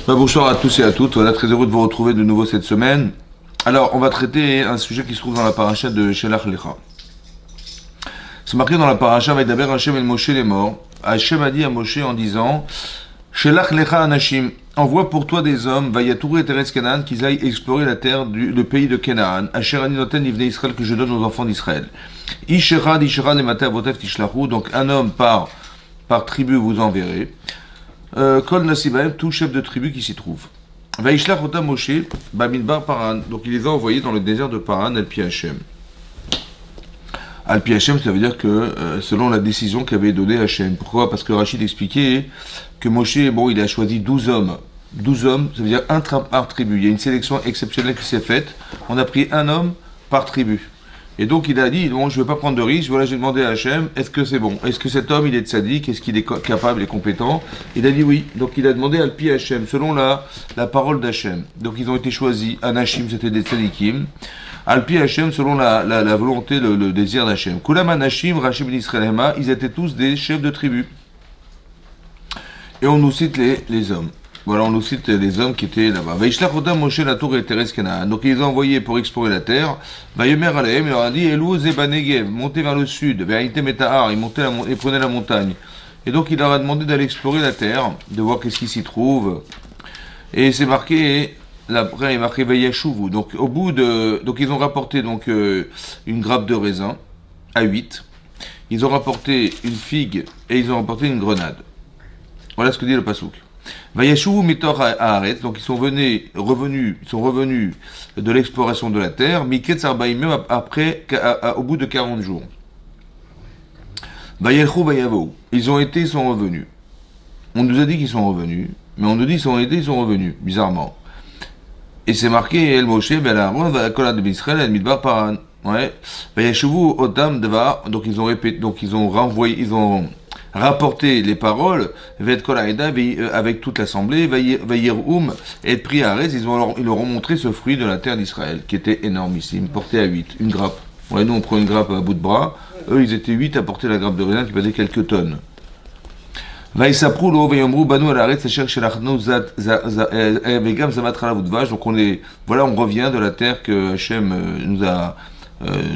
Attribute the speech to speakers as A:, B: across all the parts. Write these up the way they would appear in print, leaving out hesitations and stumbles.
A: Bonsoir à tous et à toutes, voilà, très heureux de vous retrouver de nouveau cette semaine. Alors, on va traiter un sujet qui se trouve dans la paracha de Shelach Lecha. C'est marqué dans la paracha, Vaidaber Hashem el Moshe les morts. Hashem a dit à Moshe en disant, Shelach Lecha Anashim, envoie pour toi des hommes, Vayatour et Teres Canaan, qu'ils aillent explorer la terre le pays de Canaan, Asher Ani Noten Livnei Israël, que je donne aux enfants d'Israël. Isherad le Mata Avotev Tishlachou, donc un homme par tribu vous enverrez. Kol Nasibaem, tout chef de tribu qui s'y trouve. Vaishlach Ota Moshe, Bamidbar Paran. Donc il les a envoyés dans le désert de Paran, Al-Pi Hashem. Al-Pi Hashem, ça veut dire que selon la décision qu'avait donnée Hashem. Pourquoi? Parce que Rachid expliquait que Moshe, il a choisi 12 hommes. 12 hommes, ça veut dire un par tribu. Il y a une sélection exceptionnelle qui s'est faite. On a pris un homme par tribu. Et donc il a dit, bon, je ne vais pas prendre de risque, voilà, j'ai demandé à Hachem, est-ce que c'est bon? Est-ce que cet homme, il est tzaddik? Est-ce qu'il est capable et compétent? Il a dit oui. Donc il a demandé à Al-Pi Hachem, selon la parole d'Hachem. Donc ils ont été choisis. Anashim, c'était des tzaddikim. Al-Pi Hachem, selon la volonté, le désir d'Hachem. Kulam Anashim, Rachim Israël, ils étaient tous des chefs de tribu. Et on nous cite les hommes. Voilà, on nous cite les hommes qui étaient là-bas. Vaishlach Otam Moshe la tour et Teres Canaan. Donc ils les ont envoyés pour explorer la terre. Vayomer Alehem, il leur a dit Elou Zeba Negev, montez vers le sud. Ve'aïtem Metahar, ils prenaient la montagne. Et donc il leur a demandé d'aller explorer la terre, de voir qu'est-ce qui s'y trouve. Et c'est marqué, après il est marqué Vayashuvu. Donc au bout de, donc ils ont rapporté une grappe de raisin à 8. Ils ont rapporté une figue et ils ont rapporté une grenade. Voilà ce que dit le Passouk. Vayashuvu mitor haaretz, donc ils sont revenus de l'exploration de la terre, miketz arbaim, même après, au bout de 40 jours. Vayelchu vayavou, ils sont revenus. On nous a dit qu'ils sont revenus, mais on nous dit ils sont revenus, bizarrement. Et c'est marqué, El Moshe, Vel Aaron, Vakol Ad Israël, El Midbar Paran. Ouais. Vayashuvu otam dvar, donc ils ont répété, donc ils ont rapporter les paroles, avec toute l'assemblée, Vayeroum, et pris à Arès, ils leur ont montré ce fruit de la terre d'Israël, qui était énormissime, porté à 8, une grappe. Ouais, nous on prend une grappe à bout de bras, eux ils étaient 8 à porter la grappe de raisin qui pesait quelques tonnes. Donc on revient de la terre que Hachem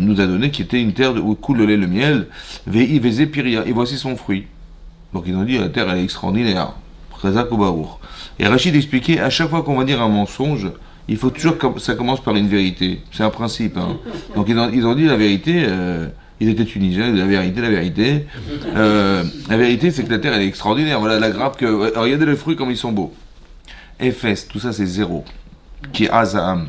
A: nous a donné, qui était une terre où coule le lait et le miel, et voici son fruit. Donc ils ont dit, la terre elle est extraordinaire. Et Rachid expliquait, à chaque fois qu'on va dire un mensonge, il faut toujours que ça commence par une vérité. C'est un principe. Hein. Donc ils ont dit la vérité, ils étaient tunisiens, la vérité. La vérité c'est que la terre elle est extraordinaire. Voilà la grappe que... regardez les fruits comme ils sont beaux. Ephes, tout ça c'est zéro. Qui est Azam.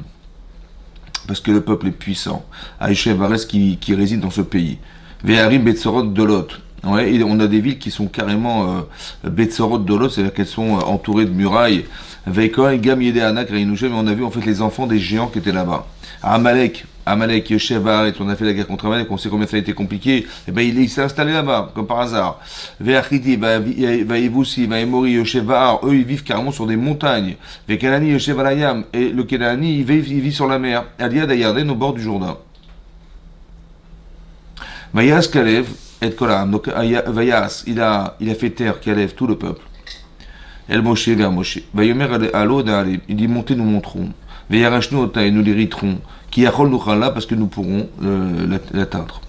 A: Parce que le peuple est puissant. Aïché Varès qui réside dans ce pays. Veharim Betsorot Dolot. Ouais, et on a des villes qui sont carrément Betsorot Dolot, c'est-à-dire qu'elles sont entourées de murailles. Veikon, Gam Yede Anak, Reinouchem, et on a vu en fait les enfants des géants qui étaient là-bas. Amalek, Yoshev Haaretz, on a fait la guerre contre Amalek, on sait combien ça a été compliqué. Et ben il s'est installé là-bas, comme par hasard. Veachiti, Vaïvoussi, Vaïmori, Yoshev Haar, eux ils vivent carrément sur des montagnes. Vekanani, Yoshev Alayam, et le Kenani il vit sur la mer. Alia Dayarden au bord du Jourdain. Vayas Kalev et Kolam, donc Vayas, il a fait taire Kalev, tout le peuple. El Moshe vers Moshe. Vayomer Alo Da'alib, il dit montez, nous montrons. Veyarashnu Ota, et nous l'hériterons. Qui achol nuchala, parce que nous pourrons l'atteindre.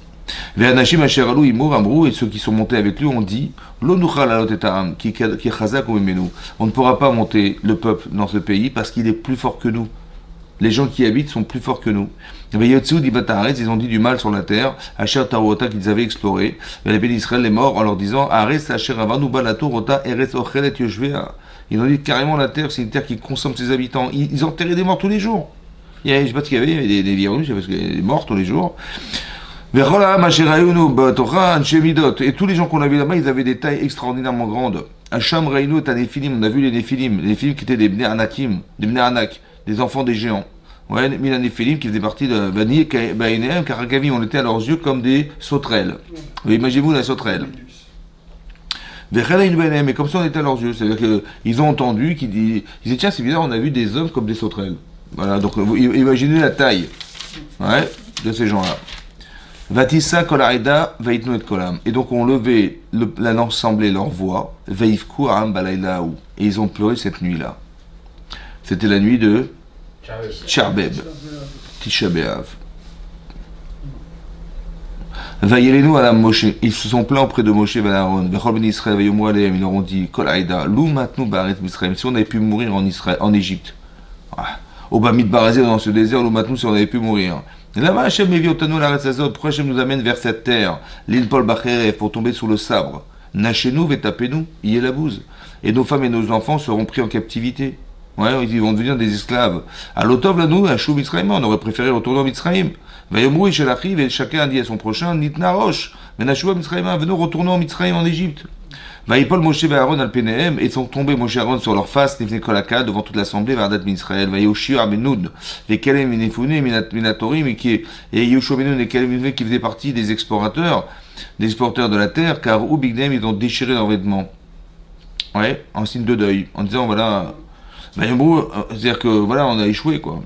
A: Veyanashim Asher Alou Imur Amrou, et ceux qui sont montés avec lui ont dit Lo nuchala lot eta'am, qui est chazak ou imenu. On ne pourra pas monter le peuple dans ce pays parce qu'il est plus fort que nous. Les gens qui y habitent sont plus forts que nous. Ils ont dit du mal sur la terre, Asher Tarota qu'ils avaient exploré, les bénis d'Israël les morts en leur disant Ares Asher Avanu Balato Rota Eretz Ochelet Yoshvea. Ils ont dit carrément la terre, c'est une terre qui consomme ses habitants. Ils enterraient des morts tous les jours. Je ne sais pas ce qu'il y avait, des virus, parce qu'il y avait des morts tous les jours. Et tous les gens qu'on a vus là-bas, ils avaient des tailles extraordinairement grandes. Hacham Reino est un Néphilim, on a vu les Néphilim qui étaient des Bnei Anakim, des Bnei Anak, des enfants des géants. Ouais, Milan Néphilim qui faisaient partie de Bani Baïnéem, Karakavi, on était à leurs yeux comme des sauterelles. Imaginez-vous la sauterelle. Mais comme ça on était à leurs yeux, c'est-à-dire qu'ils ont entendu, ils disaient tiens c'est bizarre, on a vu des hommes comme des sauterelles. Voilà, donc vous imaginez la taille de ces gens-là. Vatissa kolaida veitnu et kolam. Et donc on levait l'ensemble leur voix, veifku aam balaylaou. Et ils ont pleuré cette nuit-là. C'était la nuit de Charbeb, Tisha B'Av. Vayelenu ala Moshe, ils se sont plaints auprès de Moshe et Aaron. Vechol ben Israël vayomu aleim, ils leur ont dit, Kol Aïda, lou matnu ba'aretz Mitzrayim, si on avait pu mourir en Israël, en Égypte. Au Bamid Barazé, dans ce désert, lou matnu, si on avait pu mourir. Là-bas, Hachem mevi otanu l'aretz azot, pourquoi Hachem nous amène vers cette terre, l'Inpol Bacheref, pour tomber sous le sabre. Nachez-nous, vetapez-nous, y est la bouse. Et nos femmes et nos enfants seront pris en captivité. Ouais, ils vont devenir des esclaves. À l'Otov, là, nous, à Chou Mitzrayim, on aurait préféré retourner en Mitzrayim. Vayomrou et Shelachiv, et chacun a dit à son prochain, Nitna Rosh, mais Nachou Mitzrayim, venons retourner en Mitzrayim, en Égypte. Vayipol Moshe et Aaron al Penehem, et sont tombés Moshe et Aaron sur leur face, Nifne Kolaka, devant toute l'assemblée, Vardat Mitzraël, Vayoshir Amenoud, les Kalem Minefune, Minatorim, et Yoshua Benoun et Kalem Minefune qui faisaient partie des exportateurs de la terre, car ou Bignem, ils ont déchiré leurs vêtements. Ouais, en signe de deuil, en disant, voilà, Vayomrou, c'est-à-dire que, voilà, on a échoué, quoi.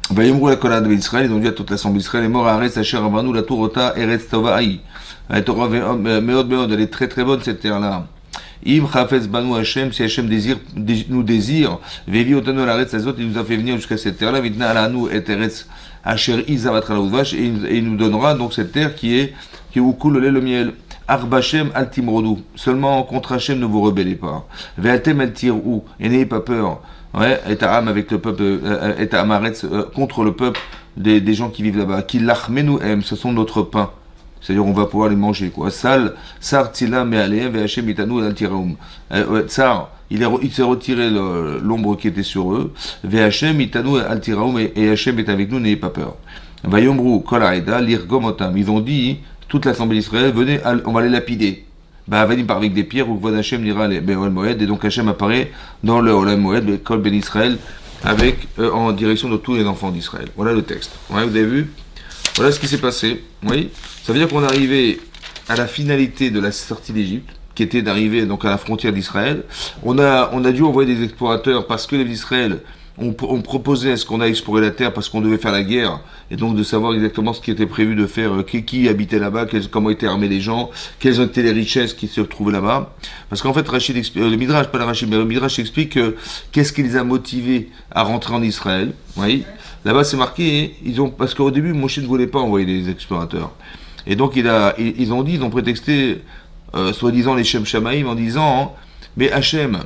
A: Vayomrou la kolade d'Israël, ils ont dit à toute l'assemblée d'Israël, et mort à Aretz, Asher Avanu, la Tourota, Eretz Tovaï. La Torah Meod, elle est très très bonne cette terre-là. Im Chafetz Banu Hashem, si Hashem nous désire, Vevi Otanu Aretz Azot, il nous a fait venir jusqu'à cette terre-là, Vitna Alanu et Eretz Asher Izavatra Laudvash, et il nous donnera donc cette terre qui est où coule le lait, le miel. Arbachem Altimrodou, seulement contre Hashem ne vous rebellez pas. Ve'atem Altirou, et n'ayez pas peur. Ouais, et Ta'am avec le peuple, et Ta'am Aretz contre le peuple des gens qui vivent là-bas. Qui l'achmenu em, ce sont notre pain. C'est-à-dire on va pouvoir les manger, quoi. Sal, Sar Tzila Me'aleem, Ve'Hashem Itanu Al-Tiraum. Tsar, il s'est retiré l'ombre qui était sur eux. Ve'Hashem Itanu Al-Tiraum, et Hachem est avec nous, n'ayez pas peur. Vayomru Kol Aïda, Lirgomotam. Ils ont dit, toute l'assemblée d'Israël, venez, on va les lapider. Bah, Avadim part avec des pierres, ou Kvod Hachem n'ira les Be'ol Moed, et donc Hachem apparaît dans le Olam Moed, Kol Ben Israël, avec, en direction de tous les enfants d'Israël. Voilà le texte. Ouais, vous avez vu? Voilà ce qui s'est passé. Oui. Ça veut dire qu'on est arrivé à la finalité de la sortie d'Égypte, qui était d'arriver donc à la frontière d'Israël. On a dû envoyer des explorateurs parce que les d'Israël on proposait à ce qu'on a exploré la terre parce qu'on devait faire la guerre, et donc de savoir exactement ce qui était prévu de faire, qui habitait là-bas, comment étaient armés les gens, quelles étaient les richesses qui se trouvaient là-bas. Parce qu'en fait, Rachid le Midrash, pas le Rachid, mais le Midrash explique qu'est-ce qui les a motivés à rentrer en Israël. Oui. Là-bas, c'est marqué, parce qu'au début, Moshe ne voulait pas envoyer des explorateurs. Et donc, ils ont prétexté, soi-disant, les Shem Shamaïm, en disant, mais Hachem,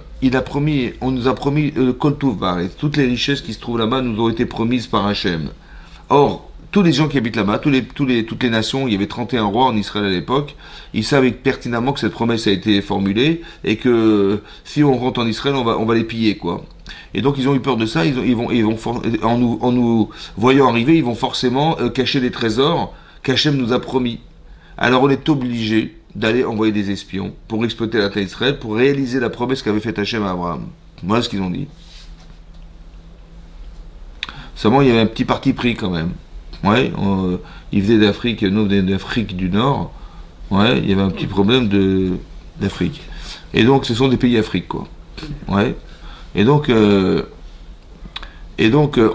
A: on nous a promis Kol Tuv Baaretz, toutes les richesses qui se trouvent là-bas nous ont été promises par Hachem. Or, tous les gens qui habitent là-bas, toutes les nations, il y avait 31 rois en Israël à l'époque, ils savaient pertinemment que cette promesse a été formulée, et que si on rentre en Israël, on va les piller, quoi. Et donc ils ont eu peur de ça, en nous voyant arriver, ils vont forcément cacher des trésors qu'Hachem nous a promis. Alors on est obligé d'aller envoyer des espions pour exploiter la terre d'Israël, pour réaliser la promesse qu'avait faite Hachem à Abraham. Voilà ce qu'ils ont dit. Seulement il y avait un petit parti pris quand même. Ouais, ils venaient d'Afrique, nous on venait d'Afrique du Nord. Ouais, il y avait un petit problème d'Afrique. Et donc ce sont des pays Afrique, quoi. Ouais. Et donc, en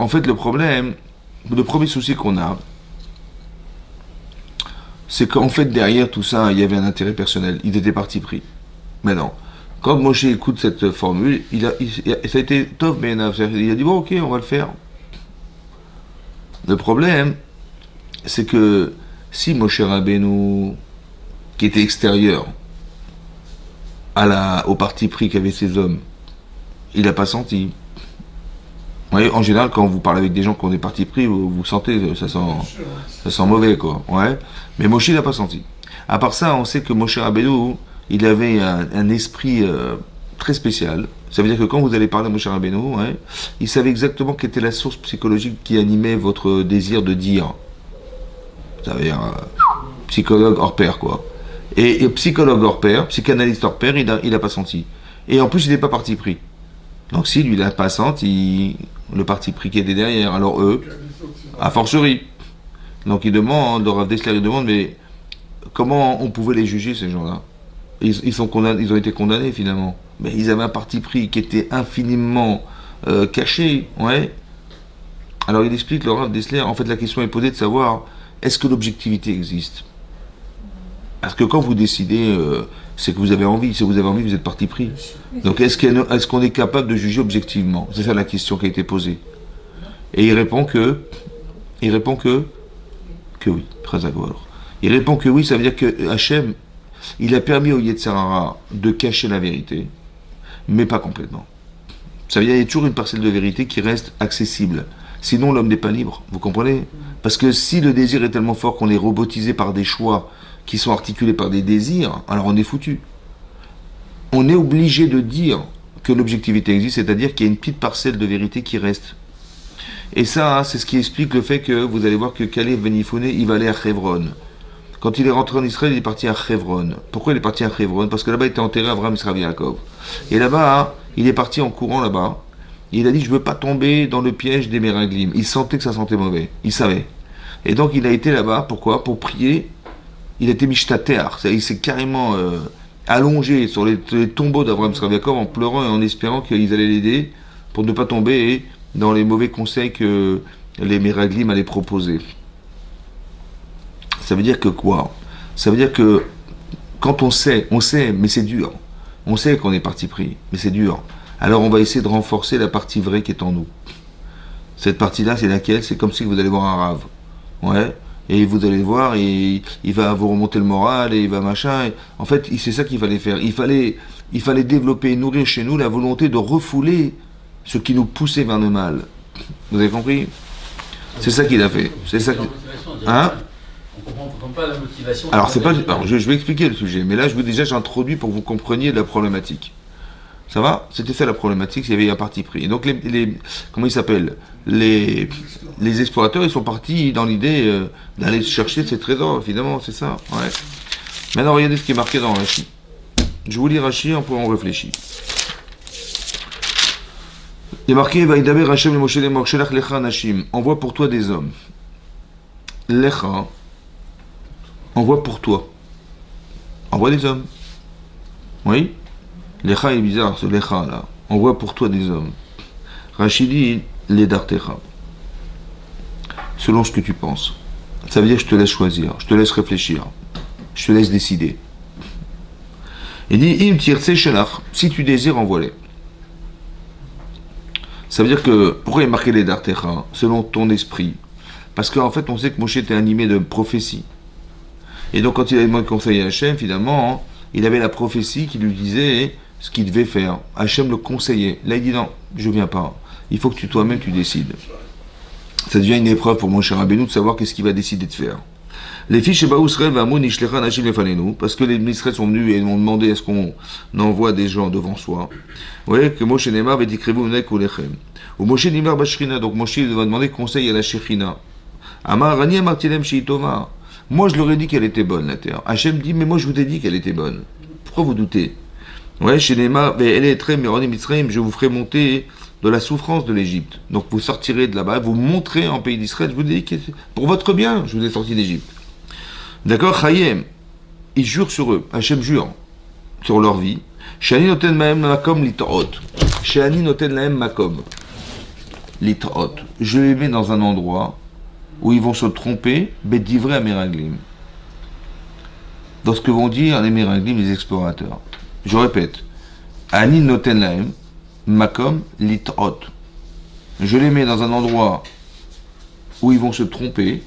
A: fait, le premier souci qu'on a, c'est qu'en fait, derrière tout ça, il y avait un intérêt personnel. Ils étaient parti pris. Mais non. Quand Moshe écoute cette formule, ça a été top, mais il a dit, bon, ok, on va le faire. Le problème, c'est que si Moshe Rabbeinu, qui était extérieur au parti pris qu'avaient ces hommes, il n'a pas senti. Vous voyez, en général, quand vous parlez avec des gens qui ont des partis pris, vous sentez, ça sent mauvais, quoi. Ouais. Mais Moshe, il n'a pas senti. À part ça, on sait que Moshe Rabbeinu, il avait un esprit très spécial. Ça veut dire que quand vous allez parler à Moshe Rabbeinu, ouais, il savait exactement quelle était la source psychologique qui animait votre désir de dire. Ça veut dire psychologue hors pair, quoi. Et psychologue hors pair, psychanalyste hors pair, il n'a pas senti. Et en plus, il n'est pas parti pris. Donc si lui, il n'a pas senti le parti pris qui était derrière, alors eux, a fortiori. Donc il demande, le Rav Dessler, il demande, mais comment on pouvait les juger, ces gens-là? Ils ont été condamnés, finalement. Mais ils avaient un parti pris qui était infiniment caché, ouais. Alors il explique, le Rav Dessler, en fait la question est posée de savoir, est-ce que l'objectivité existe? Parce que quand vous décidez, c'est que vous avez envie. Si vous avez envie, vous êtes parti pris. Donc est-ce qu'on est capable de juger objectivement? C'est ça la question qui a été posée. Et il répond que oui. Il répond que oui, ça veut dire que Hachem, il a permis au Yetzirah de cacher la vérité, mais pas complètement. Ça veut dire qu'il y a toujours une parcelle de vérité qui reste accessible. Sinon, l'homme n'est pas libre, vous comprenez? Parce que si le désir est tellement fort qu'on est robotisé par des choix qui sont articulés par des désirs, alors on est foutu. On est obligé de dire que l'objectivité existe, c'est-à-dire qu'il y a une petite parcelle de vérité qui reste. Et ça, c'est ce qui explique le fait que vous allez voir que Caleb Ben Yifune, il va aller à Hebron. Quand il est rentré en Israël, il est parti à Hebron. Pourquoi il est parti à Hebron? Parce que là-bas, il était enterré Abraham, Israël et Yaakov. Et là-bas, il est parti en courant là-bas. Il a dit, je ne veux pas tomber dans le piège des Méraglim. Il sentait que ça sentait mauvais. Il savait. Et donc, il a été là-bas. Pourquoi? Pour prier. Il a été mishtater. Il s'est carrément allongé sur les tombeaux d'Abraham, Israël et Yaakov en pleurant et en espérant qu'ils allaient l'aider pour ne pas tomber dans les mauvais conseils que les Méraglim allaient proposer. Ça veut dire que quoi? Ça veut dire que quand on sait, mais c'est dur. On sait qu'on est parti pris, mais c'est dur. Alors on va essayer de renforcer la partie vraie qui est en nous. Cette partie-là, c'est laquelle? C'est comme si vous allez voir un rave. Ouais. Et vous allez voir, et il va vous remonter le moral, et il va machin. Et en fait, c'est ça qu'il fallait faire. Il fallait développer et nourrir chez nous la volonté de refouler ce qui nous poussait vers le mal. Vous avez compris? C'est ça qu'il a fait. C'est ça. Hein?
B: On ne comprend pas la motivation.
A: Alors, c'est pas, alors je vais expliquer le sujet, mais là, j'introduis pour que vous compreniez la problématique. Ça va? C'était ça la problématique, il y avait un parti pris. Et donc, comment ils s'appellent? Les explorateurs, ils sont partis dans l'idée d'aller chercher ces trésors, évidemment, c'est ça. Ouais. Maintenant, regardez ce qui est marqué dans Rashi. Je vous lis Rashi, on réfléchit. Il est marqué, Vaïdaber Hashem le Moshe le Mokshelach Lecha Nashim. Envoie pour toi des hommes. Lecha. Envoie pour toi. Envoie des hommes. Oui? Lecha est bizarre, ce Lecha là. Envoie pour toi des hommes. Rachidi, les Dartecha. Selon ce que tu penses. Ça veut dire que je te laisse choisir, je te laisse réfléchir, je te laisse décider. Il dit, Im tirse shelach, si tu désires, envoie-les. Ça veut dire que, pourquoi il est marqué les Dartecha? Selon ton esprit. Parce qu'en fait, on sait que Moshe était animé de prophétie. Et donc, quand il a demandé conseil à Hachem, finalement, il avait la prophétie qui lui disait ce qu'il devait faire. Hachem le conseillait. Là, il dit non, je ne viens pas. Il faut que toi-même, tu décides. Ça devient une épreuve pour mon cher Rabbeinu de savoir qu'est-ce qu'il va décider de faire. Les fiches parce que les ministres sont venus et m'ont demandé est-ce qu'on envoie des gens devant soi. Vous voyez que Moshe Neymar va dire ou lechem. Ou Moshe Neymar Bashrina, donc Moshe va demander conseil à la Shekhinah. Amar Rani Amartilem Sheitoma. Moi, je leur ai dit qu'elle était bonne, la terre. Hachem dit, mais moi, je vous ai dit qu'elle était bonne. Pourquoi vous doutez? Ouais, chez Neymar, elle est très Méroni Mitzrayim, je vous ferai monter de la souffrance de l'Égypte. Donc, vous sortirez de là-bas, vous montrez en pays d'Israël, je vous ai dit que pour votre bien, je vous ai sorti d'Égypte. D'accord, Chayem, ils jurent sur eux. Hachem jure sur leur vie. Shani noten maem makom litaot. Shani noten laem makom litaot. Je les mets dans un endroit où ils vont se tromper, bédivré à Méraglim. Dans ce que vont dire les Méraglim, les explorateurs. Je répète. Ani noten laem makom litaot. Je les mets dans un endroit où ils vont se tromper,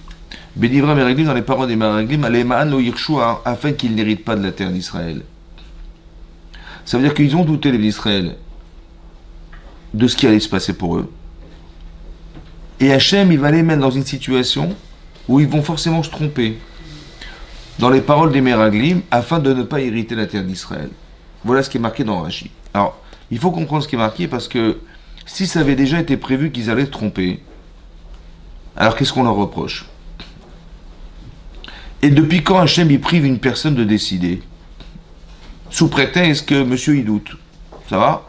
A: bédivré à Méraglim, dans les paroles des Méraglim, alemaan lo yirshua, afin qu'ils n'héritent pas de la terre d'Israël. Ça veut dire qu'ils ont douté, les d'Israël, de ce qui allait se passer pour eux. Et Hachem, il va les mettre dans une situation où ils vont forcément se tromper dans les paroles des Méraglim afin de ne pas hériter la terre d'Israël. Voilà ce qui est marqué dans Rashi. Alors, il faut comprendre ce qui est marqué parce que si ça avait déjà été prévu qu'ils allaient se tromper, alors qu'est-ce qu'on leur reproche? Et depuis quand Hachem il prive une personne de décider? Sous prétexte que monsieur il doute. Ça va?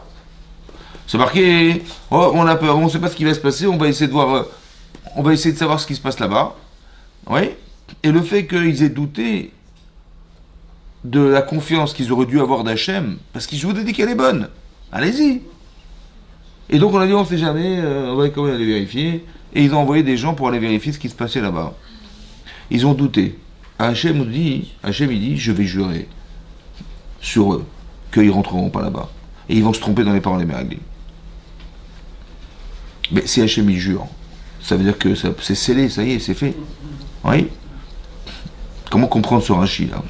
A: C'est marqué, oh, on a peur, on ne sait pas ce qui va se passer, on va essayer de voir, on va essayer de savoir ce qui se passe là-bas. Oui. Et le fait qu'ils aient douté de la confiance qu'ils auraient dû avoir d'Hachem, parce qu'ils vous ai dit qu'elle est bonne. Allez-y. Et donc on a dit, on ne sait jamais, on va quand même aller vérifier. Et ils ont envoyé des gens pour aller vérifier ce qui se passait là-bas. Ils ont douté. Hachem il dit, je vais jurer sur eux qu'ils rentreront pas là-bas. Et ils vont se tromper dans les paroles des Meraglim. Mais si Hachem il jure, ça veut dire que c'est scellé, ça y est, c'est fait. Oui. Comment comprendre ce Rashi là?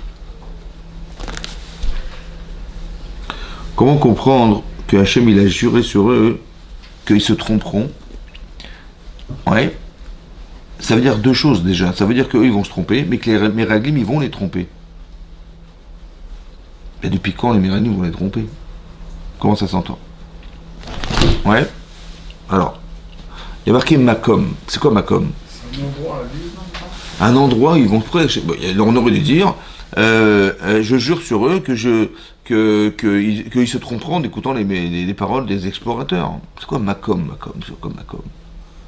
A: Comment comprendre que Hachem il a juré sur eux qu'ils se tromperont? Oui. Ça veut dire deux choses déjà. Ça veut dire qu'eux ils vont se tromper, mais que les Meraglim ils vont les tromper. Et depuis quand les Meraglim vont les tromper? Comment ça s'entend? Ouais. Alors, il y a marqué Makom. C'est quoi Makom?
B: C'est un endroit à la ville, non?
A: Un endroit où ils vont on aurait dû dire je jure sur eux qu'ils se tromperont en écoutant les paroles des explorateurs. C'est quoi Makom? C'est quoi Makom?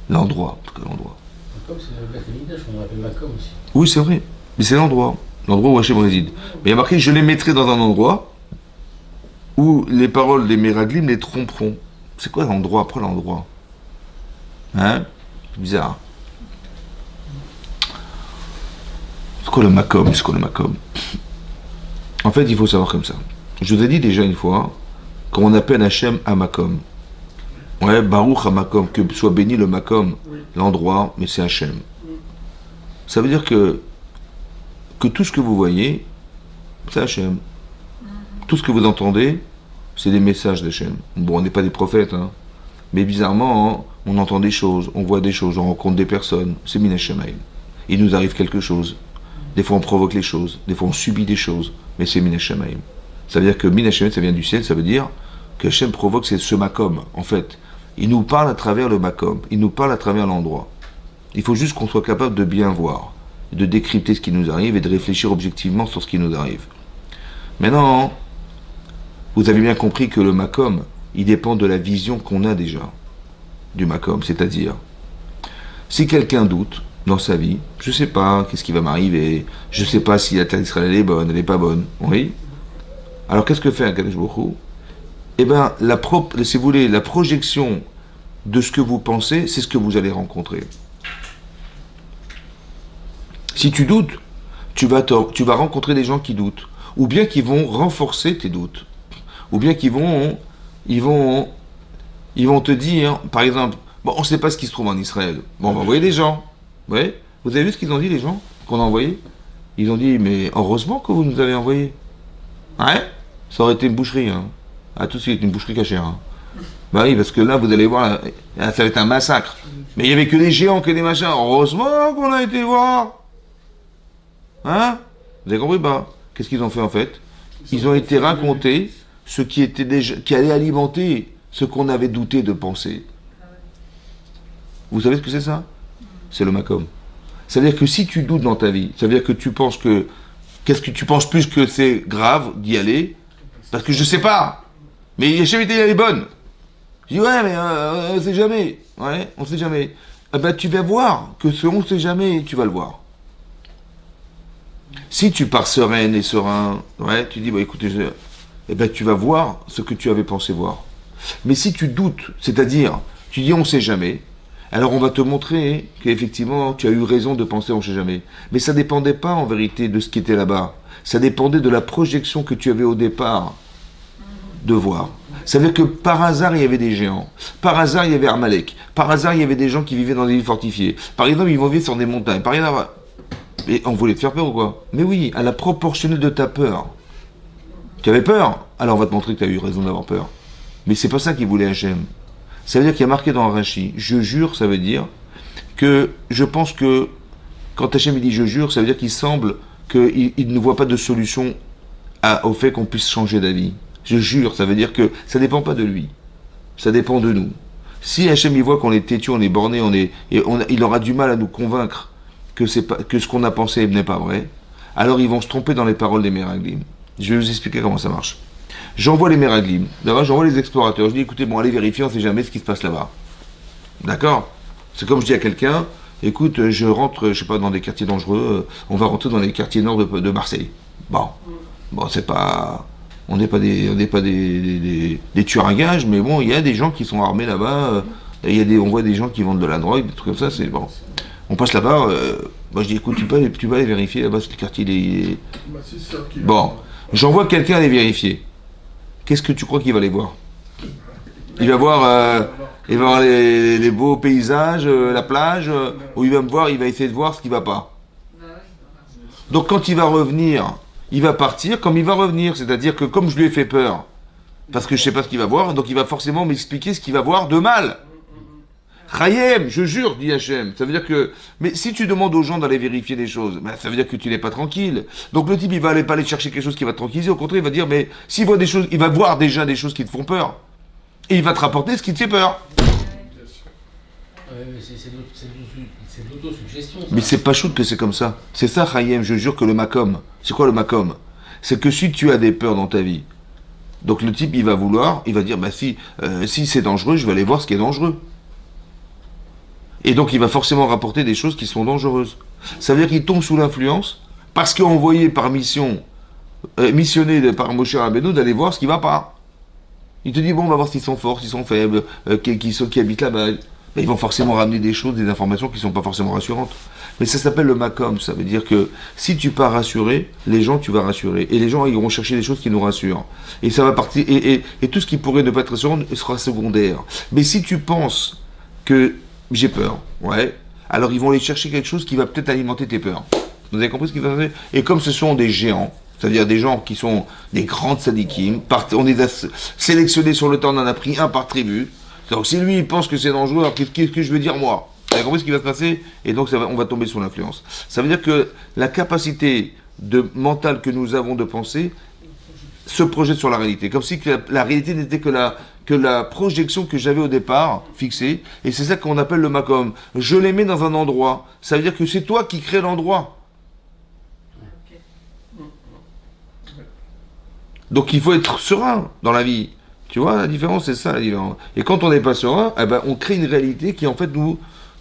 A: L'endroit. C'est quoi l'endroit?
B: Makom, c'est le Beth on l'appelle Makom aussi.
A: Oui, c'est vrai. Mais c'est l'endroit où Hachem réside. Mais il y a marqué je les mettrai dans un endroit où les paroles des Meraglim les tromperont. C'est quoi l'endroit? Après l'endroit? Hein? C'est bizarre. C'est quoi le Makom? En fait, il faut savoir comme ça. Je vous ai dit déjà une fois, quand on appelle Hachem à Makom, ouais, Baruch à Makom, que soit béni le Makom, l'endroit, mais c'est Hachem. Ça veut dire que tout ce que vous voyez, c'est Hachem. Tout ce que vous entendez, c'est des messages d'Hachem. Bon, on n'est pas des prophètes, hein, mais bizarrement, hein, on entend des choses, on voit des choses, on rencontre des personnes, c'est Min Hashemaim. Il nous arrive quelque chose. Des fois on provoque les choses, des fois on subit des choses, mais c'est Min Hashemaim. Ça veut dire que Min Hashemaim, ça vient du ciel, ça veut dire que Hachem provoque ce Makom, en fait. Il nous parle à travers le Makom, il nous parle à travers l'endroit. Il faut juste qu'on soit capable de bien voir, de décrypter ce qui nous arrive et de réfléchir objectivement sur ce qui nous arrive. Maintenant, vous avez bien compris que le Makom, il dépend de la vision qu'on a déjà du Makom, c'est-à-dire, si quelqu'un doute dans sa vie, je ne sais pas qu'est-ce qui va m'arriver, je ne sais pas si la terre d'Israël est bonne, elle n'est pas bonne, oui. Alors qu'est-ce que fait un Kadosh Baruch Hu? Eh bien, si vous voulez, la projection de ce que vous pensez, c'est ce que vous allez rencontrer. Si tu doutes, tu vas rencontrer des gens qui doutent, ou bien qui vont renforcer tes doutes, ou bien qui vont te dire, par exemple, bon, on ne sait pas ce qui se trouve en Israël. Bon, on va envoyer des gens. Ouais. Vous avez vu ce qu'ils ont dit, les gens qu'on a envoyés? Ils ont dit, mais heureusement que vous nous avez envoyés. Ouais. Ça aurait été une boucherie, hein. Ah, tout de suite, une boucherie cachère. Hein. Bah oui, parce que là, vous allez voir, ça va être un massacre. Mais il n'y avait que des géants, que des machins. Heureusement qu'on a été voir. Hein? Vous avez compris pas? Qu'est-ce qu'ils ont fait en fait? Ils ont été raconter ce qui était déjà, qui allait alimenter ce qu'on avait douté de penser. Vous savez ce que c'est ça? C'est le Makom. Ça veut dire que si tu doutes dans ta vie, ça veut dire que tu penses que, qu'est-ce que tu penses plus que c'est grave d'y aller? Parce que je sais pas. Mais Hachem était elle est bonne. Je dis ouais mais on sait jamais. Ouais, on sait jamais. Eh ben tu vas voir que ce on sait jamais, tu vas le voir. Si tu pars sereine et serein, ouais, tu dis bah écoutez, eh ben tu vas voir ce que tu avais pensé voir. Mais si tu doutes, c'est-à-dire tu dis on sait jamais, alors on va te montrer qu'effectivement tu as eu raison de penser on sait jamais. Mais ça dépendait pas en vérité de ce qui était là-bas. Ça dépendait de la projection que tu avais au départ de voir. Ça veut dire que par hasard il y avait des géants, par hasard il y avait Amalek, par hasard il y avait des gens qui vivaient dans des villes fortifiées. Par exemple ils vont vivre sur des montagnes. Par exemple, et on voulait te faire peur ou quoi? Mais oui, à la proportionnelle de ta peur. Tu avais peur, alors on va te montrer que tu as eu raison d'avoir peur. Mais c'est pas ça qu'il voulait Hachem. Ça veut dire qu'il y a marqué dans Rashi, je jure, ça veut dire que je pense que quand Hachem dit je jure, ça veut dire qu'il semble qu'il ne voit pas de solution au fait qu'on puisse changer d'avis. Je jure, ça veut dire que ça ne dépend pas de lui. Ça dépend de nous. Si Hachem il voit qu'on est têtu, on est borné, il aura du mal à nous convaincre que ce qu'on a pensé n'est pas vrai, alors ils vont se tromper dans les paroles des Meraglim. Je vais vous expliquer comment ça marche. J'envoie les Meraglim, d'abord j'envoie les explorateurs, je dis écoutez, bon allez vérifier, on ne sait jamais ce qui se passe là-bas. D'accord? C'est comme je dis à quelqu'un, écoute, je rentre, je sais pas, dans des quartiers dangereux, on va rentrer dans les quartiers nord de Marseille. Bon, c'est pas... On n'est pas des tueurs à gages, mais bon, il y a des gens qui sont armés là-bas, on voit des gens qui vendent de la drogue, des trucs comme ça, c'est bon. On passe là-bas, moi je dis écoute, tu vas aller vérifier là-bas, ce quartier
B: Bah, c'est sûr qu'il
A: Bon, j'envoie quelqu'un aller vérifier. Qu'est-ce que tu crois qu'il va aller voir? Il va voir les beaux paysages, la plage, où il va me voir, il va essayer de voir ce qui va pas. Donc quand il va revenir, il va partir comme il va revenir. C'est-à-dire que comme je lui ai fait peur, parce que je sais pas ce qu'il va voir, donc il va forcément m'expliquer ce qu'il va voir de mal. Chayem, je jure, dit Hachem. Ça veut dire que... Mais si tu demandes aux gens d'aller vérifier des choses, ben, ça veut dire que tu n'es pas tranquille. Donc le type, il va pas aller chercher quelque chose qui va te tranquilliser. Au contraire, il va dire, mais s'il voit des choses, il va voir déjà des choses qui te font peur. Et il va te rapporter ce qui te fait peur.
B: Ouais, mais c'est de l'autosuggestion.
A: Mais c'est pas chouette que c'est comme ça. C'est ça, Chayem, je jure que le makom. C'est quoi le makom? C'est que si tu as des peurs dans ta vie, donc le type, il va dire, bah si c'est dangereux, je vais aller voir ce qui est dangereux. Et donc il va forcément rapporter des choses qui sont dangereuses. Ça veut dire qu'il tombe sous l'influence, parce qu'envoyé par mission, missionné par Moshe Rabbeinu d'aller voir ce qui va pas. Il te dit, bon, on va voir s'ils sont forts, s'ils sont faibles, qui habitent là-bas. Mais ils vont forcément ramener des choses, des informations qui ne sont pas forcément rassurantes. Mais ça s'appelle le makom, ça veut dire que si tu pars rassurer, les gens tu vas rassurer. Et les gens ils vont chercher des choses qui nous rassurent. Et ça va partir. Et tout ce qui pourrait ne pas être rassurant sera secondaire. Mais si tu penses que j'ai peur, ouais, alors ils vont aller chercher quelque chose qui va peut-être alimenter tes peurs. Vous avez compris ce qui va se passer? Et comme ce sont des géants, c'est-à-dire des gens qui sont des grandes sadikim, on les a sélectionnés sur le temps, on en a pris un par tribu. Donc si lui il pense que c'est dangereux, alors qu'est-ce que je veux dire moi? Vous avez compris ce qui va se passer? Et donc on va tomber sous l'influence. Ça veut dire que la capacité mentale que nous avons de penser se projette sur la réalité. Comme si la réalité n'était que la projection que j'avais au départ, fixée. Et c'est ça qu'on appelle le makom. Je les mets dans un endroit. Ça veut dire que c'est toi qui crée l'endroit. Donc il faut être serein dans la vie. Tu vois, la différence, c'est ça la différence. Et quand on n'est pas serein, eh ben, on crée une réalité qui, en fait, nous,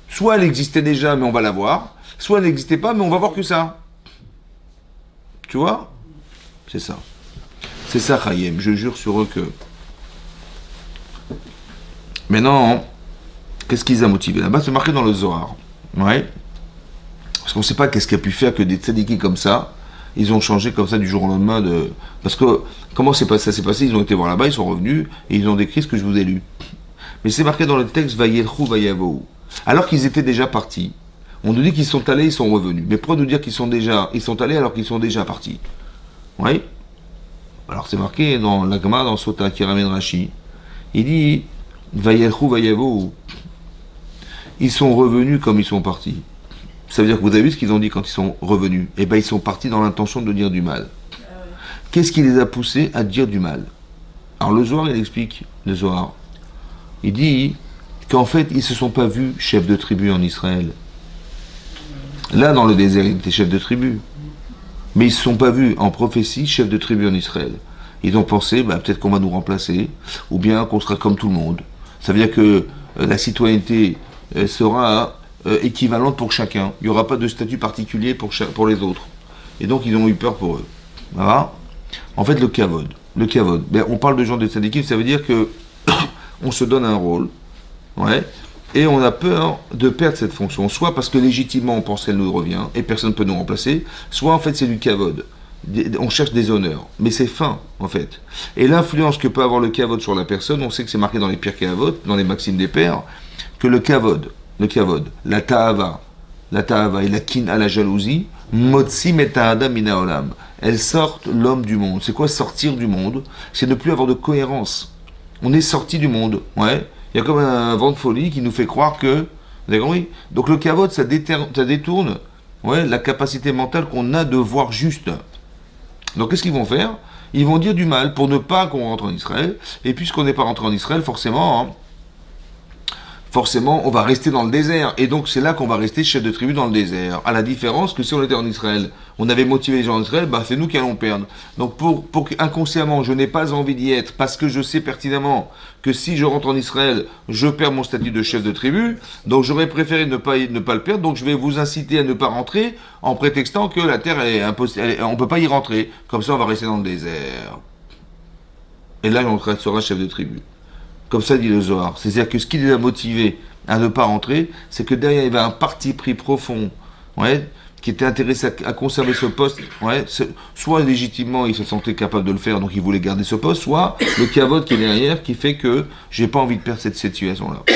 A: soit elle existait déjà, mais on va la voir, soit elle n'existait pas, mais on va voir que ça. Tu vois? C'est ça. C'est ça, Chayem. Je jure sur eux que... Maintenant, qu'est-ce qui les a motivés? Là-bas, c'est marqué dans le Zohar. Ouais. Parce qu'on ne sait pas qu'est-ce qui a pu faire que des tzadikis comme ça, ils ont changé comme ça du jour au lendemain de... Parce que, comment ça s'est passé? Ils ont été voir là-bas, ils sont revenus, et ils ont décrit ce que je vous ai lu. Mais c'est marqué dans le texte, Vayelchou, Vayavou. Alors qu'ils étaient déjà partis. On nous dit qu'ils sont allés, ils sont revenus. Mais pourquoi nous dire qu'ils sont allés alors qu'ils sont déjà partis? Oui. Alors c'est marqué dans la Gemara, dans Sota, qui ramène Rashi. Il dit, Vayelchou, Vayavou. Ils sont revenus comme ils sont partis. Ça veut dire que vous avez vu ce qu'ils ont dit quand ils sont revenus? Eh bien, ils sont partis dans l'intention de dire du mal. Qu'est-ce qui les a poussés à dire du mal? Alors, le Zohar, il explique, le Zohar. Il dit qu'en fait, ils ne se sont pas vus chefs de tribu en Israël. Là, dans le désert, ils étaient chefs de tribu. Mais ils ne se sont pas vus en prophétie chefs de tribu en Israël. Ils ont pensé, bah, peut-être qu'on va nous remplacer, ou bien qu'on sera comme tout le monde. Ça veut dire que la citoyenneté sera... équivalente pour chacun. Il n'y aura pas de statut particulier pour les autres. Et donc, ils ont eu peur pour eux. Voilà. En fait, le kavod. Ben, on parle de gens de tzadikim, ça veut dire que on se donne un rôle, ouais, et on a peur de perdre cette fonction. Soit parce que légitimement, on pense qu'elle nous revient, et personne ne peut nous remplacer, soit en fait, c'est du kavod. On cherche des honneurs. Mais c'est fin, en fait. Et l'influence que peut avoir le kavod sur la personne, on sait que c'est marqué dans les pires kavod, dans les maximes des pères, que le kavod, la ta'ava et la kin à la jalousie, motzi meta'ada mina olam. Elles sortent l'homme du monde. C'est quoi sortir du monde? C'est ne plus avoir de cohérence. On est sorti du monde. Ouais. Il y a comme un vent de folie qui nous fait croire que... Vous avez compris? Donc le kavod, ça détourne la capacité mentale qu'on a de voir juste. Donc qu'est-ce qu'ils vont faire? Ils vont dire du mal pour ne pas qu'on rentre en Israël. Et puisqu'on n'est pas rentré en Israël, forcément, on va rester dans le désert. Et donc, c'est là qu'on va rester chef de tribu dans le désert. À la différence que si on était en Israël, on avait motivé les gens en Israël, bah, c'est nous qui allons perdre. Donc, pour qu'inconsciemment, je n'ai pas envie d'y être, parce que je sais pertinemment que si je rentre en Israël, je perds mon statut de chef de tribu, donc j'aurais préféré ne pas le perdre, donc je vais vous inciter à ne pas rentrer, en prétextant que la terre est impossible, on ne peut pas y rentrer. Comme ça, on va rester dans le désert. Et là, on sera chef de tribu. Comme ça dit le Zohar. C'est-à-dire que ce qui les a motivés à ne pas rentrer, c'est que derrière, il y avait un parti pris profond, ouais, qui était intéressé à conserver ce poste, ouais, soit légitimement, ils se sentaient capables de le faire, donc ils voulaient garder ce poste, soit le cavote qui est derrière, qui fait que j'ai pas envie de perdre cette situation-là. Ouais.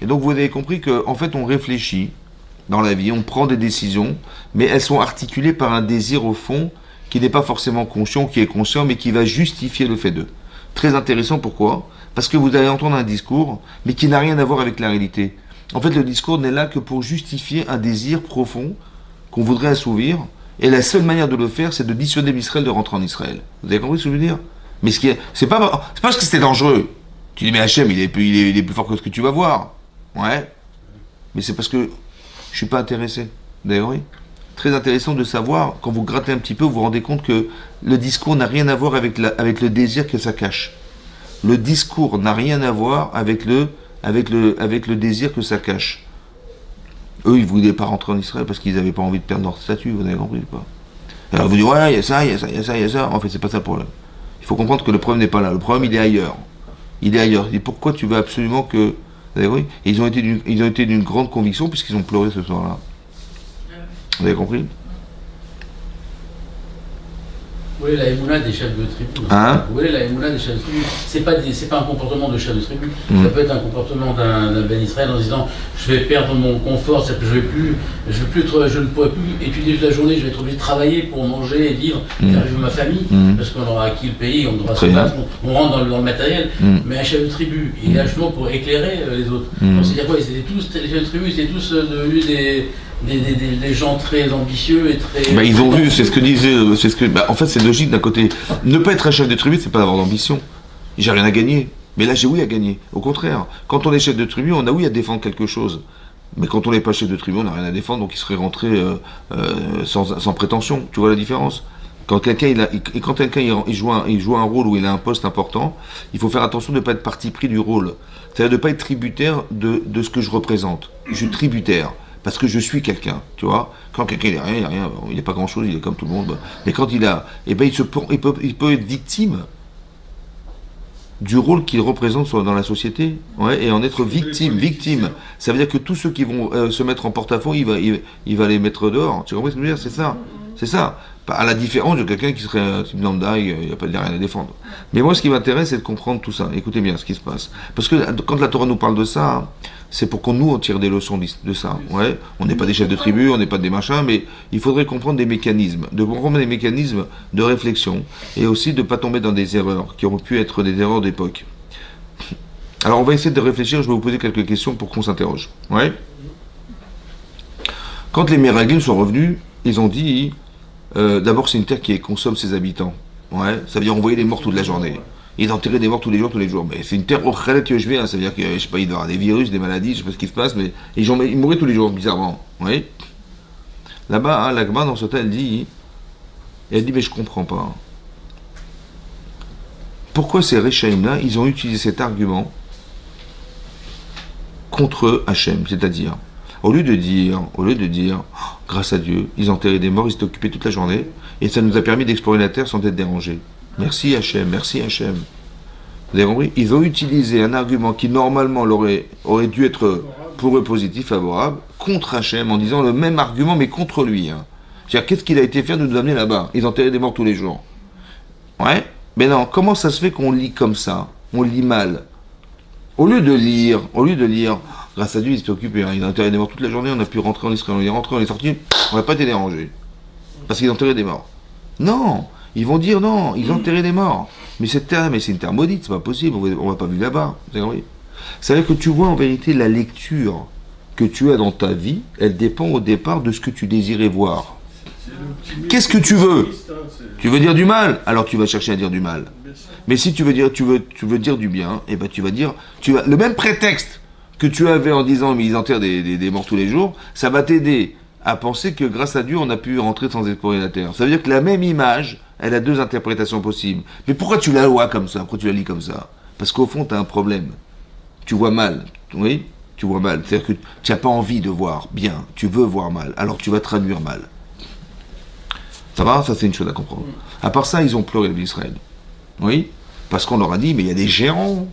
A: Et donc vous avez compris qu'en fait, on réfléchit dans la vie, on prend des décisions, mais elles sont articulées par un désir au fond qui n'est pas forcément conscient, qui est conscient, mais qui va justifier le fait d'eux. Très intéressant, pourquoi ? Parce que vous allez entendre un discours, mais qui n'a rien à voir avec la réalité. En fait, le discours n'est là que pour justifier un désir profond qu'on voudrait assouvir, et la seule manière de le faire, c'est de dissuader l'Israël de rentrer en Israël. Vous avez compris ce que je veux dire ? Mais c'est pas parce que c'était dangereux. Tu dis, mais Hachem, il est plus fort que ce que tu vas voir. Ouais. Mais c'est parce que je suis pas intéressé. D'ailleurs, oui. Très intéressant de savoir, quand vous grattez un petit peu, vous vous rendez compte que le discours n'a rien à voir avec le désir que ça cache. Le discours n'a rien à voir avec le désir que ça cache. Eux, ils ne voulaient pas rentrer en Israël parce qu'ils n'avaient pas envie de perdre leur statut, vous avez compris ou pas ? Alors vous dites, ouais, il y a ça, il y a ça, il y a ça, il y a ça. En fait, c'est pas ça le problème. Il faut comprendre que le problème n'est pas là. Le problème, il est ailleurs. Il est ailleurs. Et pourquoi tu veux absolument que... Vous avez compris ? Et ils ont été d'une grande conviction puisqu'ils ont pleuré ce soir-là. Vous avez compris ?
B: Où est la émouna des chefs de tribu ?
A: Hein ?
B: Où est la émouna des chefs de tribu ? C'est pas un comportement de chef de tribu. Ça peut être un comportement d'un Ben Israël en disant je vais perdre mon confort, c'est-à-dire que je ne pourrai plus étudier toute la journée, je vais être obligé de travailler pour manger et vivre, faire vivre ma famille, parce qu'on aura acquis le pays, on devra se battre, on rentre dans le matériel. Mais un chef de tribu, il est là justement pour éclairer les autres. Donc c'est-à-dire quoi ? Les chefs de tribu, c'est tous devenus des gens très ambitieux et très...
A: Bah, ils ont vu, c'est ce que disait... en fait, c'est logique d'un côté. Ne pas être un chef de tribu, c'est pas avoir d'ambition. J'ai rien à gagner. Mais là, j'ai oui à gagner. Au contraire, quand on est chef de tribu, on a oui à défendre quelque chose. Mais quand on n'est pas chef de tribu, on n'a rien à défendre, donc il serait rentré sans prétention. Tu vois la différence ? Quand quelqu'un il joue un rôle où il a un poste important, il faut faire attention de ne pas être parti pris du rôle. C'est-à-dire de ne pas être tributaire de ce que je représente. Je suis tributaire. Parce que je suis quelqu'un, tu vois. Quand quelqu'un il n'a rien, il n'est pas grand-chose, il est comme tout le monde. Mais quand il a, il peut être victime du rôle qu'il représente dans la société, ouais, et en être victime. Ça veut dire que tous ceux qui vont se mettre en porte-à-faux, il va les mettre dehors. Tu comprends ce que je veux dire ? C'est ça. À la différence de quelqu'un qui serait un type lambda, il n'y a pas rien à défendre. Mais moi, ce qui m'intéresse, c'est de comprendre tout ça. Écoutez bien ce qui se passe. Parce que quand la Torah nous parle de ça, c'est pour qu'on nous tire des leçons de ça. Ouais. On n'est pas des chefs de tribu, on n'est pas des machins, mais il faudrait comprendre des mécanismes, de réflexion, et aussi de ne pas tomber dans des erreurs qui auraient pu être des erreurs d'époque. Alors on va essayer de réfléchir, je vais vous poser quelques questions pour qu'on s'interroge. Ouais. Quand les Meraglim sont revenus, ils ont dit, d'abord c'est une terre qui consomme ses habitants. Ouais. Ça veut dire envoyer des morts toute la journée. Ils enterraient des morts tous les jours. Mais c'est une terre au khalet que je vais, ça veut dire que, je sais pas, il doit y avoir des virus, des maladies, je sais pas ce qui se passe, mais ils mouraient tous les jours, bizarrement. Oui. Là-bas, l'Agma, dans ce temps, elle dit, mais je comprends pas. Pourquoi ces Réchaïm-là, ils ont utilisé cet argument contre Hachem, c'est-à-dire, au lieu de dire, grâce à Dieu, ils enterraient des morts, ils s'étaient occupés toute la journée, et ça nous a permis d'explorer la terre sans être dérangés. Merci Hachem. Vous avez compris ? Ils ont utilisé un argument qui normalement aurait dû être pour eux positif, favorable, contre Hachem, en disant le même argument mais contre lui. Hein. C'est-à-dire, qu'est-ce qu'il a été faire de nous amener là-bas ? Ils enterraient des morts tous les jours. Ouais ? Mais non, comment ça se fait qu'on lit comme ça ? On lit mal. Au lieu de lire, grâce à Dieu, ils s'étaient occupés. Hein. Ils enterraient des morts toute la journée, on a pu rentrer en Israël. On est rentré, on est sorti, on n'a pas été dérangé. Parce qu'ils enterraient des morts. Non ! Ils vont dire non, ils ont enterré des morts. Mais cette terre, c'est une terre maudite, c'est pas possible, on va pas vivre là-bas. Vous avez compris ? Ça veut dire que tu vois en vérité la lecture que tu as dans ta vie, elle dépend au départ de ce que tu désirais voir. Qu'est-ce que tu veux ? Tu veux dire du mal ? Alors tu vas chercher à dire du mal. Mais si tu veux dire du bien, eh ben tu vas dire, le même prétexte que tu avais en disant mais ils enterrent des morts tous les jours, ça va t'aider à penser que grâce à Dieu on a pu rentrer sans explorer la terre. Ça veut dire que la même image, elle a deux interprétations possibles. Mais pourquoi tu la vois comme ça ? Pourquoi tu la lis comme ça ? Parce qu'au fond, tu as un problème. Tu vois mal. Oui ? Tu vois mal. C'est-à-dire que tu n'as pas envie de voir bien. Tu veux voir mal. Alors tu vas traduire mal. Ça va ? Ça, c'est une chose à comprendre. À part ça, ils ont pleuré l'Israël. Oui ? Parce qu'on leur a dit, mais il y a des gérants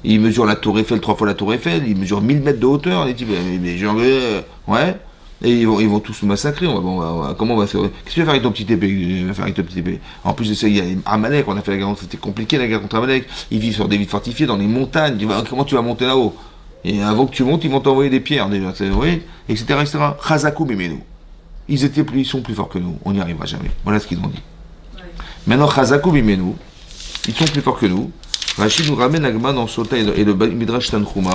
A: il mesure la tour Eiffel 3 fois la tour Eiffel, il mesure 1000 mètres de hauteur, les types, mais genre, ouais, et ils vont tous nous massacrer, comment on va faire, qu'est-ce que tu vas faire avec ton petit épée, En plus de ça, il y a Amalek, on a fait la guerre, c'était compliqué la guerre contre Amalek, ils vivent sur des villes fortifiées, dans les montagnes, comment tu vas monter là-haut? Et avant que tu montes, ils vont t'envoyer des pierres déjà, oui, etc., etc. Chazakou Mimenu. Ils sont plus forts que nous, on n'y arrivera jamais. Voilà ce qu'ils ont dit. Ouais. Maintenant, Chazakou Mimenu, ils sont plus forts que nous. Rachid nous ramène Agma dans Sota et le Midrash Tanchuma,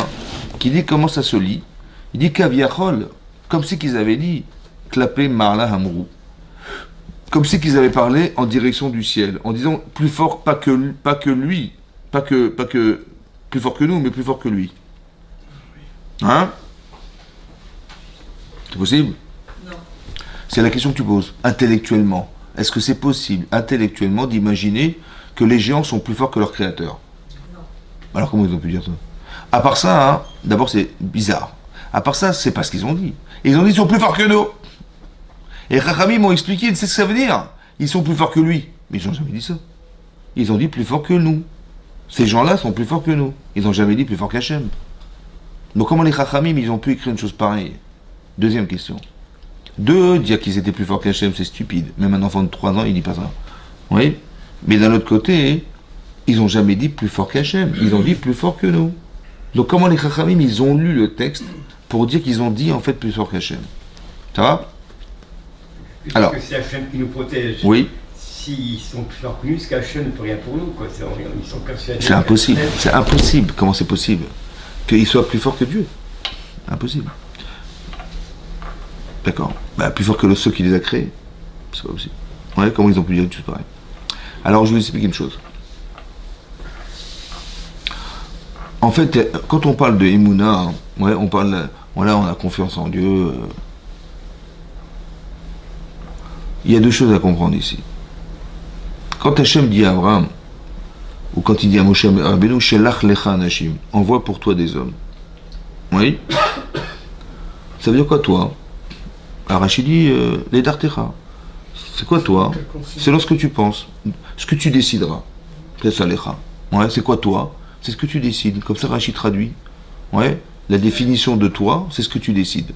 A: qui dit comment ça se lit. Il dit Kaviachol, comme si qu'ils avaient dit Klapé Marla Hamrou. Comme si qu'ils avaient parlé en direction du ciel, en disant plus fort, pas que lui, pas que plus fort que nous, mais plus fort que lui. Hein? C'est possible? Non. C'est la question que tu poses. Intellectuellement, est-ce que c'est possible, intellectuellement, d'imaginer que les géants sont plus forts que leur créateur? Non. Alors comment ils ont pu dire ça? À part ça, hein, d'abord c'est bizarre. À part ça, c'est pas ce qu'ils ont dit. Ils ont dit ils sont plus forts que nous. Et Chachamim m'ont expliqué, c'est ce que ça veut dire. Ils sont plus forts que lui. Mais ils n'ont jamais dit ça. Ils ont dit plus forts que nous. Ces gens-là sont plus forts que nous. Ils n'ont jamais dit plus forts qu'Hachem. Donc comment les Chachamim, ils ont pu écrire une chose pareille? Deuxième question. Dire qu'ils étaient plus forts qu'Hachem, c'est stupide. Même un enfant de 3 ans, il dit pas ça. Oui. Mais d'un autre côté, ils n'ont jamais dit plus fort qu'Hachem. Ils ont dit plus fort que nous. Donc comment les Chachamim, ils ont lu le texte pour dire qu'ils ont dit en fait plus fort qu'Hachem? Ça va? Alors,
C: que c'est Hachem qui nous protège.
A: Oui.
C: S'ils sont plus forts que nous, c'est qu'Hachem ne peut rien pour nous, quoi. Ils sont persuadés.
A: C'est impossible. C'est impossible. Comment c'est possible qu'ils soient plus forts que Dieu? Impossible. D'accord. Plus fort que ceux qui les a créés. C'est pas possible. Ouais, comment ils ont pu dire une chose pareille? Alors, je vais vous expliquer une chose. En fait, quand on parle de Emouna, ouais, on parle, voilà, on a confiance en Dieu. Il y a deux choses à comprendre ici. Quand Hachem dit à Abraham, ou quand il dit à Moshe Rabbeinu, Shelach lecha anashim, envoie pour toi des hommes. Oui. Ça veut dire quoi, toi? Alors Rachid dit, les dartecha. C'est quoi, toi? C'est lorsque tu penses, ce que tu décideras. C'est ça, lecha. Ouais, c'est quoi, toi? C'est ce que tu décides. Comme ça, Rachid traduit. Ouais, la définition de toi, c'est ce que tu décides.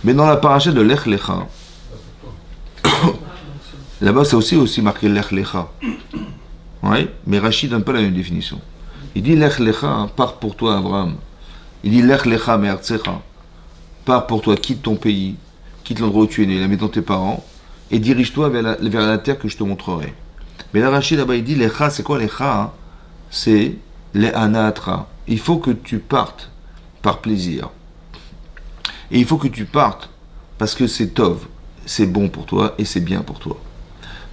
A: Mais dans la paracha de Lech Lecha, là-bas, c'est aussi marqué Lech Lecha. Ouais, mais Rachid donne pas la même définition. Il dit Lech Lecha, pars pour toi, Abraham. Il dit Lech Lecha me'artsecha. Pars pour toi, quitte ton pays, quitte l'endroit où tu es né, la maison de tes parents, et dirige-toi vers la terre que je te montrerai. Mais là, Rachid, là-bas, il dit Lecha, c'est quoi Lecha? C'est les anatra. Il faut que tu partes par plaisir. Et il faut que tu partes parce que c'est tov, c'est bon pour toi et c'est bien pour toi.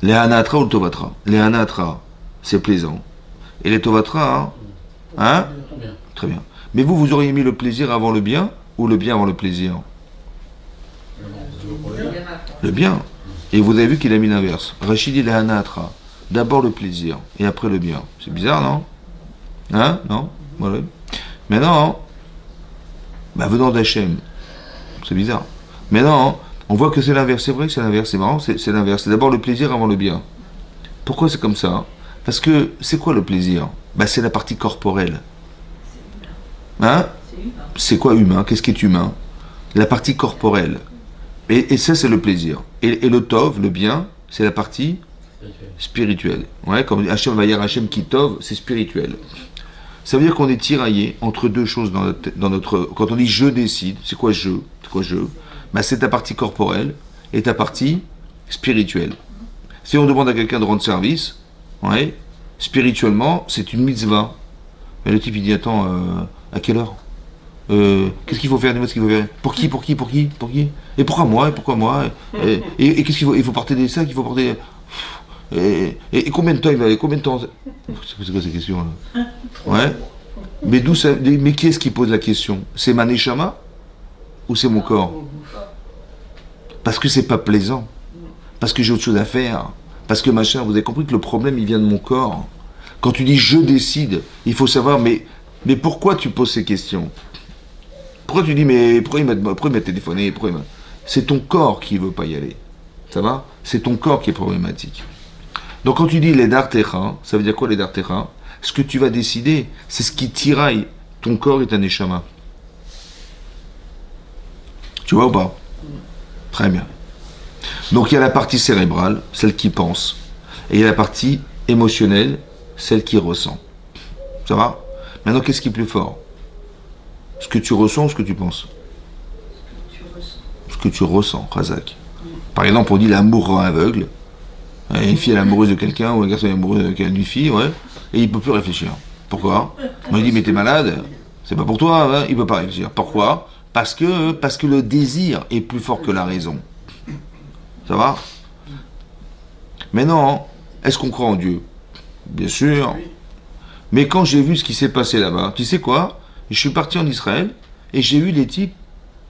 A: Les anatra ou le tovatra. Les anatra, c'est plaisant. Et les tovatra, hein? Très bien. Mais vous auriez mis le plaisir avant le bien ou le bien avant le plaisir? Le bien. Et vous avez vu qu'il a mis l'inverse. Rachid dit les anatra. D'abord le plaisir, et après le bien. C'est bizarre, non? Hein? Non? Voilà. Maintenant, venant d'Hachem, c'est bizarre. Maintenant, on voit que c'est l'inverse. C'est vrai que c'est l'inverse, c'est marrant, c'est l'inverse. C'est d'abord le plaisir avant le bien. Pourquoi c'est comme ça? Parce que, c'est quoi le plaisir? C'est la partie corporelle. Hein? C'est quoi humain? Qu'est-ce qui est humain? La partie corporelle. Et ça, c'est le plaisir. Et le tov, le bien, c'est la partie spirituel. Ouais, comme Hachem va dire Hachem qui tov, c'est spirituel. Ça veut dire qu'on est tiraillé entre deux choses dans notre. Quand on dit je décide, c'est quoi je? C'est quoi je? C'est ta partie corporelle et ta partie spirituelle. Si on demande à quelqu'un de rendre service, ouais, spirituellement, c'est une mitzvah. Mais le type il dit attends, à quelle heure? Qu'est-ce qu'il faut faire? Dis-moi ce qu'il faut faire. Pour qui? Et pourquoi moi? Et qu'est-ce qu'il faut? Il faut porter des sacs, il faut porter. Et combien de temps il va aller? Combien de temps? C'est quoi ces questions là? Ouais. Mais d'où ça? Mais qui est-ce qui pose la question? C'est ma neshama ou c'est mon corps? Parce que c'est pas plaisant. Parce que j'ai autre chose à faire. Parce que machin, vous avez compris que le problème il vient de mon corps. Quand tu dis je décide, il faut savoir mais pourquoi tu poses ces questions? Pourquoi tu dis mais pourquoi il m'a téléphoné? C'est ton corps qui veut pas y aller. Ça va? C'est ton corps qui est problématique. Donc quand tu dis les dartecha, ça veut dire quoi les dartecha? Ce que tu vas décider, c'est ce qui tiraille ton corps et ta neshama. Tu vois ou pas? Très bien. Donc il y a la partie cérébrale, celle qui pense, et il y a la partie émotionnelle, celle qui ressent. Ça va? Maintenant, qu'est-ce qui est plus fort? Ce que tu ressens ou ce que tu penses? Ce que tu ressens, Razak. Par exemple, on dit l'amour rend aveugle. Une fille est amoureuse de quelqu'un, ou un garçon est amoureux d'une fille, ouais, et il ne peut plus réfléchir. Pourquoi? On lui dit, mais t'es malade, c'est pas pour toi, hein, il ne peut pas réfléchir. Pourquoi? Parce que le désir est plus fort que la raison. Ça va? Maintenant, est-ce qu'on croit en Dieu? Bien sûr. Mais quand j'ai vu ce qui s'est passé là-bas, tu sais quoi? Je suis parti en Israël et j'ai vu les types.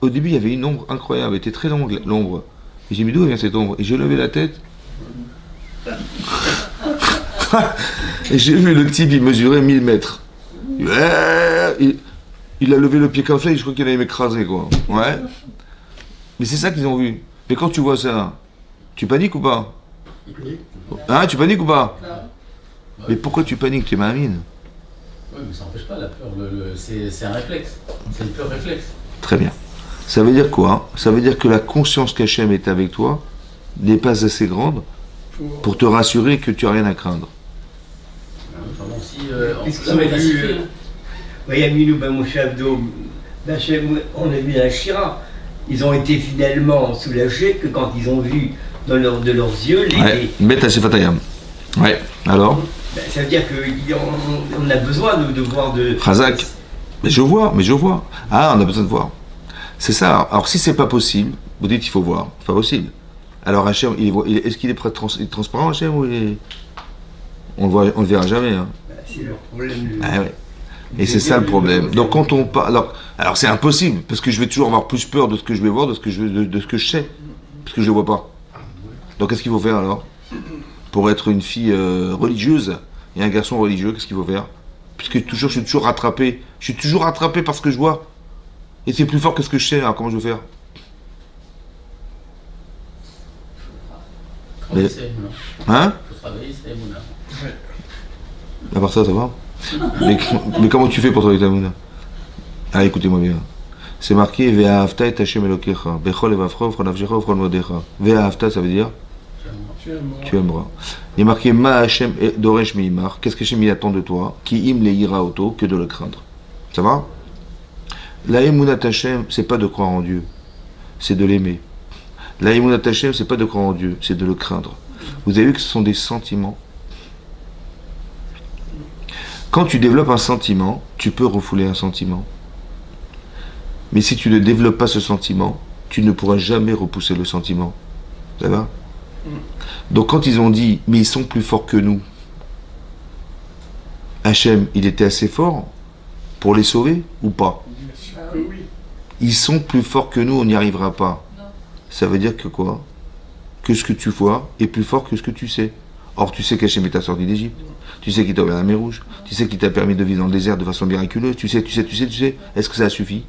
A: Au début, il y avait une ombre incroyable, elle était très longue, l'ombre. Et j'ai mis d'où vient cette ombre? Et j'ai levé la tête. Et j'ai vu le type, il mesurait 1000 mètres. Il a levé le pied comme ça et je crois qu'il allait m'écraser, quoi. Ouais. Mais c'est ça qu'ils ont vu. Mais quand tu vois ça, tu paniques ou pas? Hein, tu paniques ou pas? Mais pourquoi tu paniques? Tu es mamine.
B: Oui, mais ça n'empêche pas la peur. C'est un réflexe. C'est une peur réflexe.
A: Très bien. Ça veut dire quoi? Ça veut dire que la conscience qu'Hachem est avec toi n'est pas assez grande pour te rassurer que tu n'as rien à craindre.
C: Qu'est-ce qu'ils ont vu? Yaminou Ben Moshe Abdo, on a vu la Shira. Ils ont été finalement soulagés que quand ils ont vu de leurs yeux les.
A: Beth Hashephatayam. Ouais, alors?
C: Ça veut dire qu'on a besoin de voir de.
A: Razak. Mais je vois. Ah, on a besoin de voir. C'est ça. Alors si c'est pas possible, vous dites il faut voir. C'est pas possible. Alors Hachem, est-ce qu'il est transparent Hachem ou on le verra jamais. Hein.
C: C'est leur problème.
A: Ah ouais. Et c'est ça le problème. Donc quand on parle, alors c'est impossible parce que je vais toujours avoir plus peur de ce que je vais voir, de ce que je sais, parce que je le vois pas. Donc qu'est-ce qu'il faut faire alors? Pour être une fille religieuse et un garçon religieux, qu'est-ce qu'il faut faire? Puisque je suis toujours rattrapé. Je suis toujours rattrapé par ce que je vois. Et c'est plus fort que ce que je sais, alors comment je vais faire? Mais... Hein?
B: Il faut travailler, c'est Emouna.
A: À part ça, ça va? mais comment tu fais pour travailler ta Emouna? Ah, écoutez-moi bien. C'est marqué Ve'ahavta et Hashem Elokecha. Bechol evavcha ufchol nafshecha ufchol modecha. Ve'ahavta, ça veut dire? Tu aimeras. Il est marqué Ma Hashem Doresh Meimar. Qu'est-ce que Hashem il attend de toi? Ki im le ira auto, que de le craindre. Ça va? La Emunat Hashem, c'est pas de croire en Dieu, c'est de l'aimer. La Emunat Hashem, c'est pas de croire en Dieu, c'est de le craindre. Vous avez vu que ce sont des sentiments. Quand tu développes un sentiment, tu peux refouler un sentiment. Mais si tu ne développes pas ce sentiment, tu ne pourras jamais repousser le sentiment. Ça va? Donc quand ils ont dit, mais ils sont plus forts que nous, Hachem, il était assez fort pour les sauver ou pas? Ils sont plus forts que nous, on n'y arrivera pas. Ça veut dire que quoi? Que ce que tu vois est plus fort que ce que tu sais. Or, tu sais qu'Hachem t'a sorti d'Égypte. Tu sais qu'il t'a ouvert la mer Rouge. Tu sais qu'il t'a permis de vivre dans le désert de façon miraculeuse. Tu sais. Est-ce que ça suffit?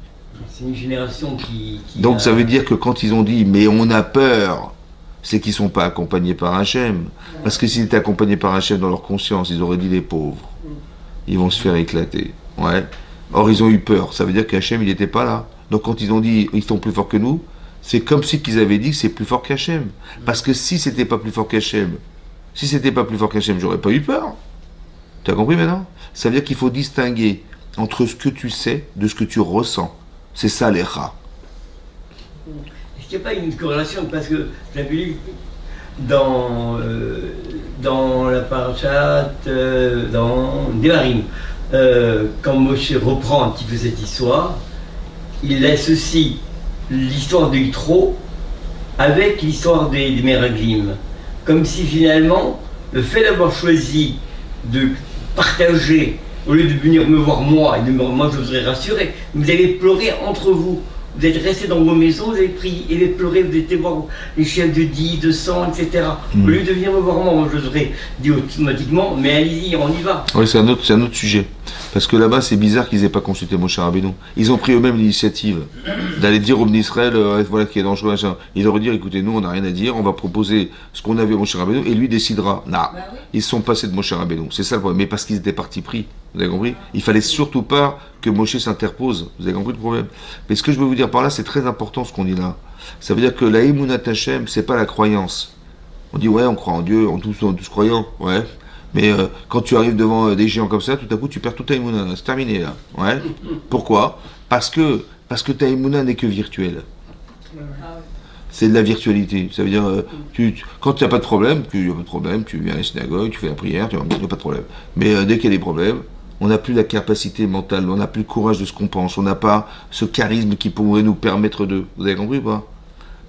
C: C'est une génération qui
A: Donc ça veut dire que quand ils ont dit, mais on a peur, c'est qu'ils ne sont pas accompagnés par Hachem. Parce que s'ils étaient accompagnés par Hachem dans leur conscience, ils auraient dit les pauvres. Ils vont se faire éclater. Ouais. Or, ils ont eu peur. Ça veut dire qu'Hachem, il n'était pas là. Donc quand ils ont dit, ils sont plus forts que nous, c'est comme si qu'ils avaient dit que c'est plus fort qu'Hachem. Parce que si c'était pas plus fort qu'Hachem, j'aurais pas eu peur. Tu as compris maintenant? Ça veut dire qu'il faut distinguer entre ce que tu sais de ce que tu ressens. C'est ça les rats.
C: Est-ce qu'il n'y a pas une corrélation? Parce que j'avais lu dans la parashat, dans Devarim, quand Moshe reprend un petit peu cette histoire, il associe l'histoire de Yitro avec l'histoire des Meraglim. Comme si finalement, le fait d'avoir choisi de partager, au lieu de venir me voir moi, et de me, moi je voudrais rassurer, vous avez pleuré entre vous. vous êtes restés dans vos maisons, vous avez prié, et vous avez pleuré, vous étiez voir les chiens de dit, de sang, etc. Au lieu de venir me voir moi, je vous aurais dit automatiquement, mais allez-y, on y va.
A: Oui, c'est un autre sujet. Parce que là-bas, c'est bizarre qu'ils aient pas consulté Moshe Rabbeinu. Ils ont pris eux-mêmes l'initiative d'aller dire au Bnei Israël, voilà qui est dangereux, machin. Ils auraient dit, écoutez, nous, on n'a rien à dire, on va proposer ce qu'on a vu à Moshe Rabbeinu et lui décidera. Non, ils se sont passés de Moshe Rabbeinu. C'est ça le problème. Mais parce qu'ils étaient partis pris. Vous avez compris? Il fallait surtout pas que Moshe s'interpose. Vous avez compris le problème? Mais ce que je veux vous dire par là, c'est très important ce qu'on dit là. Ça veut dire que la Emunat Hashem, c'est pas la croyance. On dit, ouais, on croit en Dieu, on est tous croyants, ouais. Mais quand tu arrives devant des géants comme ça, tout à coup, tu perds toute ta Emunah. C'est terminé, là. Ouais. Pourquoi? Parce que ta Emunah n'est que virtuelle. C'est de la virtualité. Ça veut dire, quand tu n'as pas de problème, tu viens à la synagogue, tu fais la prière, il n'y a pas de problème. Mais dès qu'il y a des problèmes, on n'a plus la capacité mentale, on n'a plus le courage de ce qu'on pense, on n'a pas ce charisme qui pourrait nous permettre de... Vous avez compris ou pas?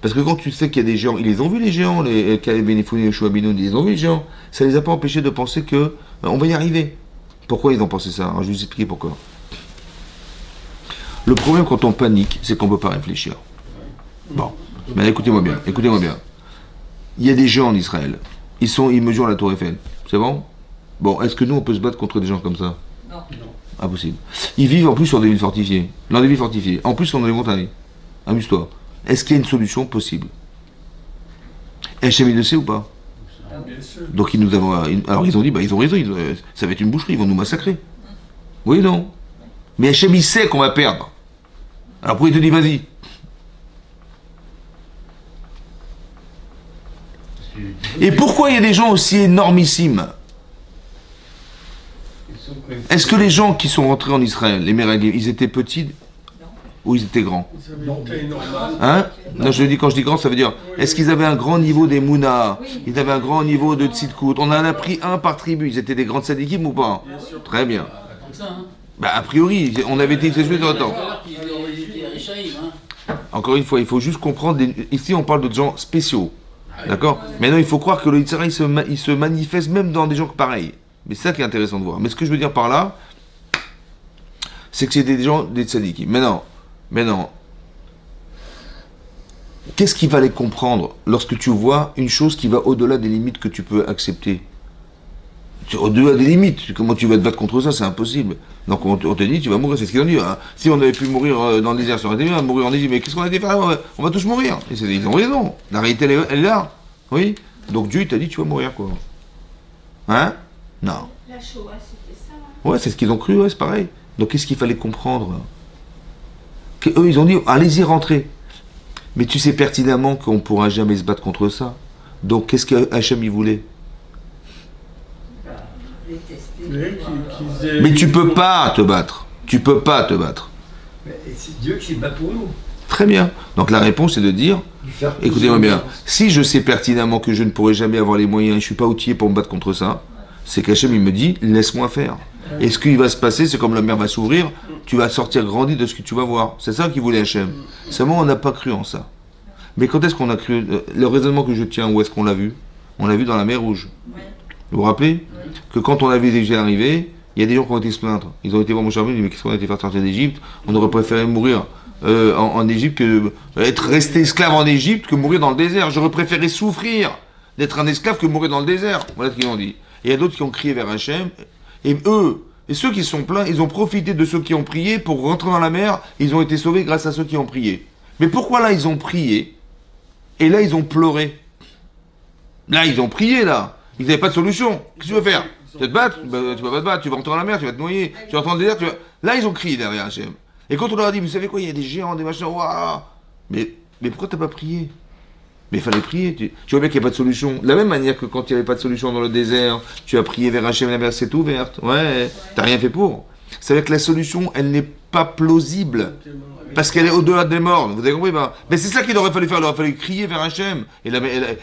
A: Parce que quand tu sais qu'il y a des géants, ils les ont vus les géants, les Caleb Ben Yefune et Yoshua Ben Nun, ils les ont vus les géants, ça les a pas empêchés de penser que on va y arriver. Pourquoi ils ont pensé ça? Alors, je vais vous expliquer pourquoi. Le problème quand on panique, c'est qu'on ne peut pas réfléchir. Bon, mais écoutez-moi bien. Il y a des gens en Israël, ils mesurent la tour Eiffel, c'est bon? Bon, est-ce que nous on peut se battre contre des gens comme ça? Non. Impossible. Ils vivent en plus sur des villes fortifiées. Dans des villes fortifiées. En plus, ils sont dans les montagnes. Amuse-toi. Est-ce qu'il y a une solution possible? HM, il le sait ou pas? Bien sûr. Donc ils nous avons. Alors ils ont dit, ils ont raison, ça va être une boucherie, ils vont nous massacrer. Oui, non. Mais HM, il sait qu'on va perdre. Alors pourquoi il te dit, vas-y? Et pourquoi il y a des gens aussi énormissimes? Est-ce que les gens qui sont rentrés en Israël, les Méraguim, ils étaient petits? Ou ils étaient grands? Hein? Non, quand je dis grand, ça veut dire, est-ce qu'ils avaient un grand niveau des Mouna? Ils avaient un grand niveau de Tzidkout? On en a pris un par tribu. Ils étaient des grandes sadikim ou pas? Très bien. Bah, a priori, on avait été exécutés dans le temps. Encore une fois, il faut juste comprendre, ici on parle de gens spéciaux. D'accord? Maintenant, il faut croire que le Yitzhara, il se manifeste même dans des gens pareils. Mais c'est ça qui est intéressant de voir. Mais ce que je veux dire par là, c'est que c'est des gens, des tzadikim. Maintenant, qu'est-ce qu'il fallait comprendre lorsque tu vois une chose qui va au-delà des limites que tu peux accepter? Au-delà des limites, comment tu vas te battre contre ça? C'est impossible. Donc on te dit, tu vas mourir, c'est ce qu'ils ont dit. Hein. Si on avait pu mourir dans le désert, ça aurait été bien, mourir en Égypte, mais qu'est-ce qu'on a été faire? On va tous mourir. Et ils ont raison. La réalité, elle est là. Oui. Donc Dieu, il t'a dit, tu vas mourir, quoi. Hein? Non.
D: La Shoah, c'était ça.
A: Ouais, c'est ce qu'ils ont cru, ouais, c'est pareil. Donc qu'est-ce qu'il fallait comprendre? Eux, ils ont dit, allez-y, rentrez. Mais tu sais pertinemment qu'on ne pourra jamais se battre contre ça. Donc qu'est-ce que Hachem il voulait? Mais tu peux pas te battre. Tu peux pas te battre.
C: C'est Dieu qui s'est battu pour nous.
A: Très bien. Donc la réponse est de dire, écoutez-moi bien, si je sais pertinemment que je ne pourrai jamais avoir les moyens, je ne suis pas outillé pour me battre contre ça, c'est qu'Hachem il me dit, laisse-moi faire. Et ce qui va se passer, c'est comme la mer va s'ouvrir, tu vas sortir grandi de ce que tu vas voir. C'est ça qu'il voulait Hachem. Seulement, on n'a pas cru en ça. Mais quand est-ce qu'on a cru? Le raisonnement que je tiens, où est-ce qu'on l'a vu? On l'a vu dans la mer Rouge. Vous vous rappelez que quand on a vu les Égyptiens arriver, il y a des gens qui ont été se plaindre. Ils ont été voir mon cher, mais qu'est-ce qu'on a été faire sortir d'Égypte? On aurait préféré mourir en Égypte que être resté esclave en Égypte que mourir dans le désert. J'aurais préféré souffrir d'être un esclave que mourir dans le désert. Voilà ce qu'ils ont dit. Et il y a d'autres qui ont crié vers Hachem. Et eux, et ceux qui sont plaints, ils ont profité de ceux qui ont prié pour rentrer dans la mer. Ils ont été sauvés grâce à ceux qui ont prié. Mais pourquoi là ils ont prié et là ils ont pleuré? Là ils ont prié là. Ils n'avaient pas de solution. Qu'est-ce que tu veux faire? Tu vas te battre? Tu vas pas te battre. Tu vas rentrer dans la mer, tu vas te noyer. Tu vas rentrer dans le désert. Là ils ont crié derrière Hachem. Et quand on leur a dit, vous savez quoi, il y a des géants, des machins, waouh. Mais pourquoi t'as pas prié? Mais il fallait prier. Tu vois bien qu'il n'y a pas de solution. De la même manière que quand il n'y avait pas de solution dans le désert, tu as prié vers Hachem, la mer s'est ouverte. Ouais, t'as rien fait pour. Ça veut dire que la solution, elle n'est pas plausible. Parce qu'elle est au-delà des morts. Vous avez compris? Mais c'est ça qu'il aurait fallu faire. Il aurait fallu crier vers Hachem. Et là,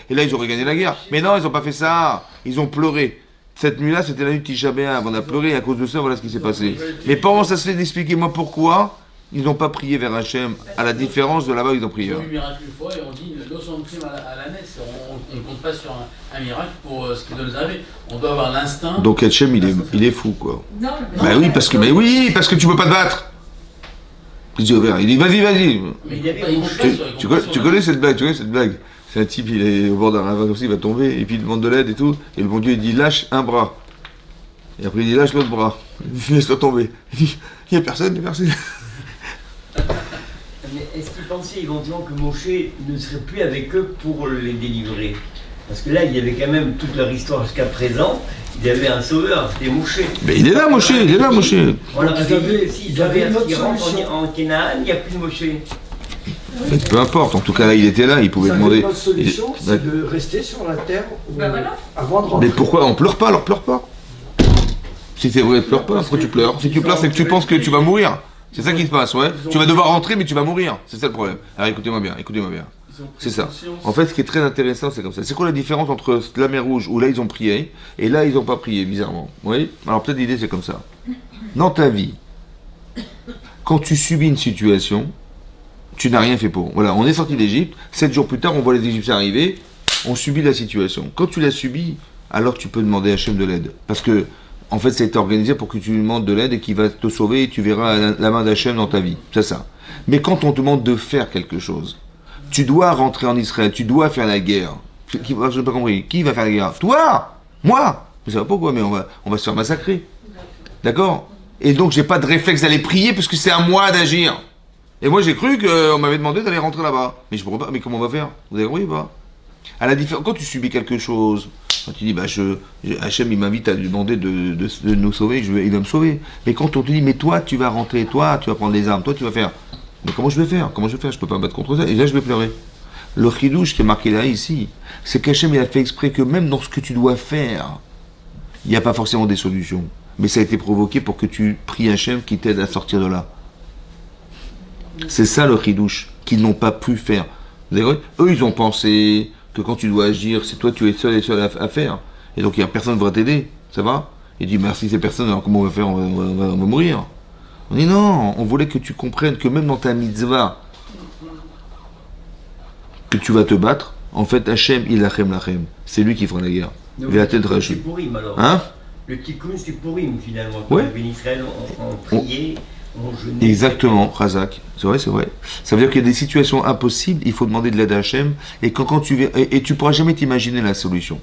A: ils auraient gagné la guerre. Mais non, ils n'ont pas fait ça. Ils ont pleuré. Cette nuit-là, c'était la nuit de Tisha B'Av. On a pleuré à cause de ça, voilà ce qui s'est passé. Mais comment ça se fait d'expliquer, moi, pourquoi ils n'ont pas prié vers Hachem, à la différence de là-bas où ils ont prié.
B: Ils ont eu miracle une fois et on dit l'osson de prime à la naisse. On ne compte pas sur un miracle pour ce qui doit nous arriver. On doit avoir l'instinct.
A: Donc Hachem, il est fou, quoi.
D: Non,
A: bah oui, parce que tu peux pas te battre. Qu'est-ce que tu veux faire? Il dit, vas-y, vas-y.
B: Mais
C: Il avait
B: pas- il
C: mon
B: compte
C: chef.
B: pas sur- il
A: Tu
B: compte pas
A: connais,
B: sur
A: tu
B: la-
A: connais cette blague, tu connais cette blague? C'est un type, il est au bord d'un ravin comme ça, il va tomber, et puis il demande de l'aide et tout, et le bon Dieu il dit lâche un bras. Et après il dit lâche l'autre bras. Il dit laisse-toi tomber. Il dit il n'y a personne, il n'y a personne.
C: Mais est-ce qu'ils pensaient éventuellement que Moshe ne serait plus avec eux pour les délivrer? Parce que là, il y avait quand même toute leur histoire jusqu'à présent. Il y avait un sauveur, c'était Moshe.
A: Mais il est là, Moshe, il est là, Moshe.
C: On leur
D: Donc,
C: avait
D: ils avaient-
C: dit, s'ils
D: ils avaient
C: avaient
D: une autre
C: s'ils rentrent
D: solution.
C: en Canaan, il n'y a plus de Moshe.
A: Mais peu importe, en tout cas là il était là, il pouvait
D: Vous avez
A: demander.
D: notre solution,
A: Ouais.
D: c'est de rester sur la terre
E: Bah voilà.
D: avant de rentrer.
A: Mais pourquoi on pleure pas, alors pleure pas. Si c'est vrai, pleure pas, pourquoi tu pleures? Si tu pleures, c'est que tu penses que tu vas mourir. C'est ça qui se passe, ouais. Tu vas devoir rentrer, mais tu vas mourir. C'est ça le problème. Alors écoutez-moi bien, écoutez-moi bien. C'est ça. En fait, ce qui est très intéressant, c'est comme ça. C'est quoi la différence entre la mer Rouge, où là ils ont prié, et là ils n'ont pas prié, bizarrement? Oui. Alors peut-être l'idée c'est comme ça. Dans ta vie, quand tu subis une situation, tu n'as rien fait pour. Voilà, on est sorti d'Égypte, 7 jours plus tard, on voit les Égyptiens arriver, on subit la situation. Quand tu l'as subie, alors tu peux demander à Hachem de l'aide. Parce que, en fait, ça a été organisé pour que tu lui demandes de l'aide et qu'il va te sauver et tu verras la main d'Hachem dans ta vie. C'est ça. Mais quand on te demande de faire quelque chose, tu dois rentrer en Israël, tu dois faire la guerre. Je n'ai pas compris. Qui va faire la guerre? Toi? Moi? Je ne sais pas pourquoi, mais on va se faire massacrer. D'accord? Et donc, j'ai pas de réflexe d'aller prier parce que c'est à moi d'agir. Et moi, j'ai cru qu'on m'avait demandé d'aller rentrer là-bas. Mais je comprends pas. Mais comment on va faire? Vous avez compris ou pas? À la différence, quand tu subis quelque chose, quand tu dis, bah, Hachem, il m'invite à lui demander de nous sauver, il va me sauver. Mais quand on te dit, mais toi, tu vas rentrer, toi, tu vas prendre les armes, toi, tu vas faire. Mais comment je vais faire? Comment je vais faire? Je peux pas me battre contre ça. Et là, je vais pleurer. Le chidouche qui est marqué là, ici, c'est qu'Hachem, il a fait exprès que même dans ce que tu dois faire, il n'y a pas forcément des solutions. Mais ça a été provoqué pour que tu pries Hachem qui t'aide à sortir de là. C'est ça le chidouche qu'ils n'ont pas pu faire. Vous avez compris? Eux, ils ont pensé que quand tu dois agir, c'est toi, tu es seul et seul à faire. Et donc, il n'y a personne qui va t'aider. Ça va? Il dit, merci ces personnes, alors comment on va faire? On va mourir. On dit, non, on voulait que tu comprennes que même dans ta mitzvah, que tu vas te battre, en fait, Hachem, il lachem lachem. C'est lui qui fera la guerre.
C: Donc,
A: Il a tête
C: c'est
A: rachée.
C: Pourim alors.
A: Hein?
C: Le Tikkun, c'est Pourim finalement. Quand
A: Ouais.
C: les bénis Israël ont prié, ont jeûné.
A: Exactement, Razak. C'est vrai, c'est vrai. Ça veut dire qu'il y a des situations impossibles, il faut demander de l'aide à Hachem, et quand tu tu pourras jamais t'imaginer la solution.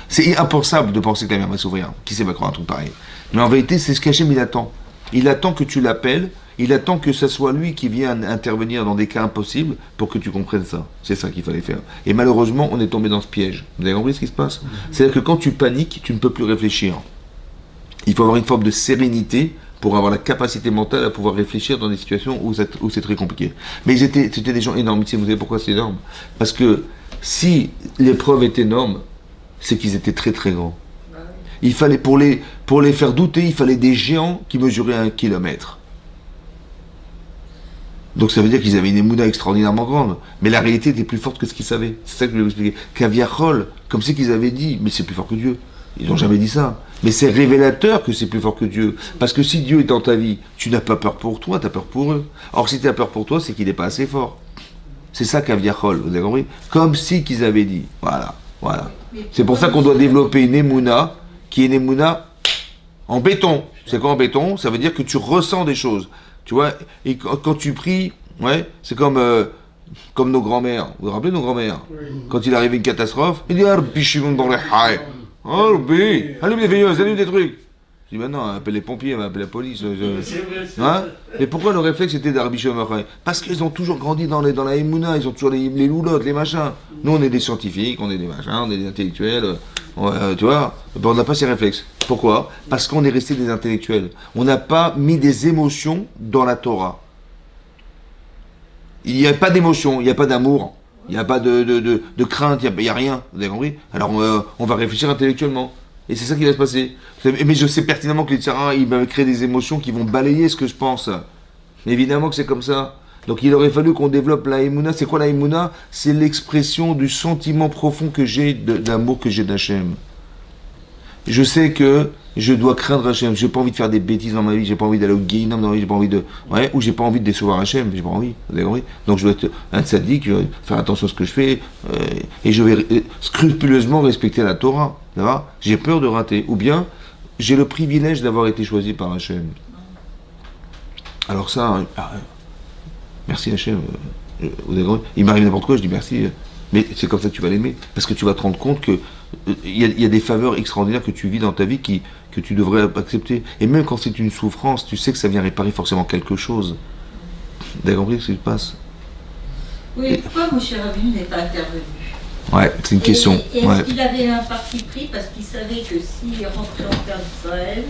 A: C'est impensable de penser que la mer va s'ouvrir. Qui sait va croire un truc pareil? Mais en vérité, c'est ce qu'Hachem il attend. Il attend que tu l'appelles, il attend que ce soit lui qui vienne intervenir dans des cas impossibles pour que tu comprennes ça. C'est ça qu'il fallait faire. Et malheureusement, on est tombé dans ce piège. Vous avez compris ce qui se passe? C'est-à-dire que quand tu paniques, tu ne peux plus réfléchir. Il faut avoir une forme de sérénité pour avoir la capacité mentale à pouvoir réfléchir dans des situations où c'est très compliqué. Mais c'était des gens énormes. Vous savez pourquoi c'est énorme? Parce que si l'épreuve est énorme, c'est qu'ils étaient très très grands. Il fallait, pour les faire douter, il fallait des géants qui mesuraient 1 kilomètre. Donc ça veut dire qu'ils avaient une émouna extraordinairement grande. Mais la réalité était plus forte que ce qu'ils savaient. C'est ça que je voulais vous expliquer. Kaviachol, comme c'est qu'ils avaient dit, mais c'est plus fort que Dieu. Ils n'ont jamais dit ça. Mais c'est révélateur que c'est plus fort que Dieu. Parce que si Dieu est dans ta vie, tu n'as pas peur pour toi, tu as peur pour eux. Or si tu as peur pour toi, c'est qu'il n'est pas assez fort. C'est ça Kaviachol, vous avez compris? Comme si qu'ils avaient dit. Voilà, voilà. C'est pour ça qu'on doit développer une émouna, qui est une émouna en béton. C'est quoi en béton? Ça veut dire que tu ressens des choses. Tu vois, et quand tu pries, ouais, c'est comme nos grands-mères. Vous vous rappelez nos grands-mères? Quand il arrive une catastrophe, il dit Arbi Shimon dans les haïs. Arbi, allume les veilleuses, allume des trucs. Je dis maintenant, appelle les pompiers, appelle la police.
B: C'est vrai, c'est
A: Hein?
B: ça.
A: Mais pourquoi le réflexe était d'Arbi Shimon dans les haïs? Parce qu'ils ont toujours grandi dans la émouna, ils ont toujours les loulottes, les machins. Nous, on est des scientifiques, on est des machins, on est des intellectuels. Tu vois, ben, on n'a pas ces réflexes. Pourquoi? Parce qu'on est resté des intellectuels. On n'a pas mis des émotions dans la Torah. Il n'y a pas d'émotion, il n'y a pas d'amour, il n'y a pas de crainte, il n'y a rien. Vous avez compris? Alors on va réfléchir intellectuellement. Et c'est ça qui va se passer. Mais je sais pertinemment que les Tsarins, ils m'avaient créé des émotions qui vont balayer ce que je pense. Évidemment que c'est comme ça. Donc il aurait fallu qu'on développe la Emouna. C'est quoi la Emouna? C'est l'expression du sentiment profond que j'ai, d'amour que j'ai d'Hachem. Je sais que je dois craindre Hachem. J'ai pas envie de faire des bêtises dans ma vie. J'ai pas envie d'aller au Guéhinam dans ma vie. J'ai pas envie de, ouais, ou j'ai pas envie de décevoir Hachem. J'ai pas envie. Vous avez compris? Donc je dois être un tzaddik, je vais faire attention à ce que je fais, et je vais scrupuleusement respecter la Torah. Ça va? J'ai peur de rater. Ou bien, j'ai le privilège d'avoir été choisi par Hachem. Alors ça, Merci Hachem. Il m'arrive n'importe quoi, je dis merci. Mais c'est comme ça que tu vas l'aimer. Parce que tu vas te rendre compte que il y a des faveurs extraordinaires que tu vis dans ta vie que tu devrais accepter. Et même quand c'est une souffrance, tu sais que ça vient réparer forcément quelque chose. Vous avez compris ce qui se passe?
D: Oui, pourquoi mon cher Rabbeinu n'est pas intervenu?
A: Ouais, c'est une question.
D: Et est-ce
A: Ouais.
D: qu'il avait un parti pris parce qu'il savait que s'il rentrait en terre d'Israël,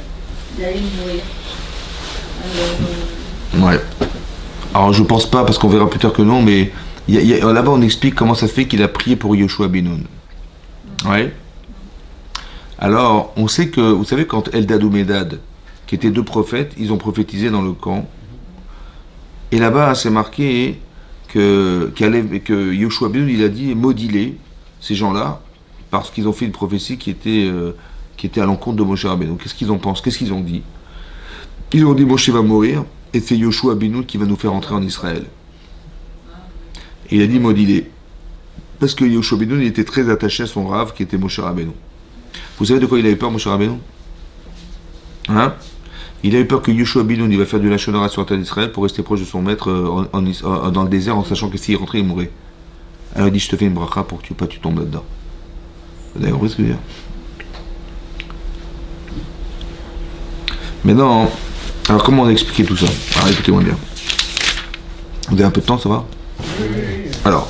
D: il allait mourir?
A: Ouais. Alors je pense pas, parce qu'on verra plus tard que non, mais là-bas on explique comment ça se fait qu'il a prié pour Yoshua ben Nun. Ouais. Alors, on sait que, vous savez, quand Eldad ou Medad, qui étaient deux prophètes, ils ont prophétisé dans le camp. Et là-bas, c'est marqué que Yoshua ben Nun, il a dit maudit-les, ces gens-là, parce qu'ils ont fait une prophétie qui était à l'encontre de Moshe Rabbeinu. Qu'est-ce qu'ils en pensent? Qu'est-ce qu'ils ont dit? Ils ont dit Moshe va mourir, et c'est Yoshua ben Nun qui va nous faire entrer en Israël. Et il a dit maudit-les. Parce que Yoshua ben Nun, il était très attaché à son rave qui était Moshe Rabbeinu. Vous savez de quoi il avait peur, Moshe Rabbeinu? Hein? Il avait peur que Yoshua ben Nun, il va faire du lachon hara sur la terre d'Israël pour rester proche de son maître dans le désert, en sachant que s'il rentrait, il mourrait. Alors il dit, je te fais une bracha pour que tu tombes là-dedans. Vous avez compris ce que je veux dire? Maintenant, alors comment on a expliqué tout ça? Alors écoutez-moi bien. Vous avez un peu de temps, ça va? Alors,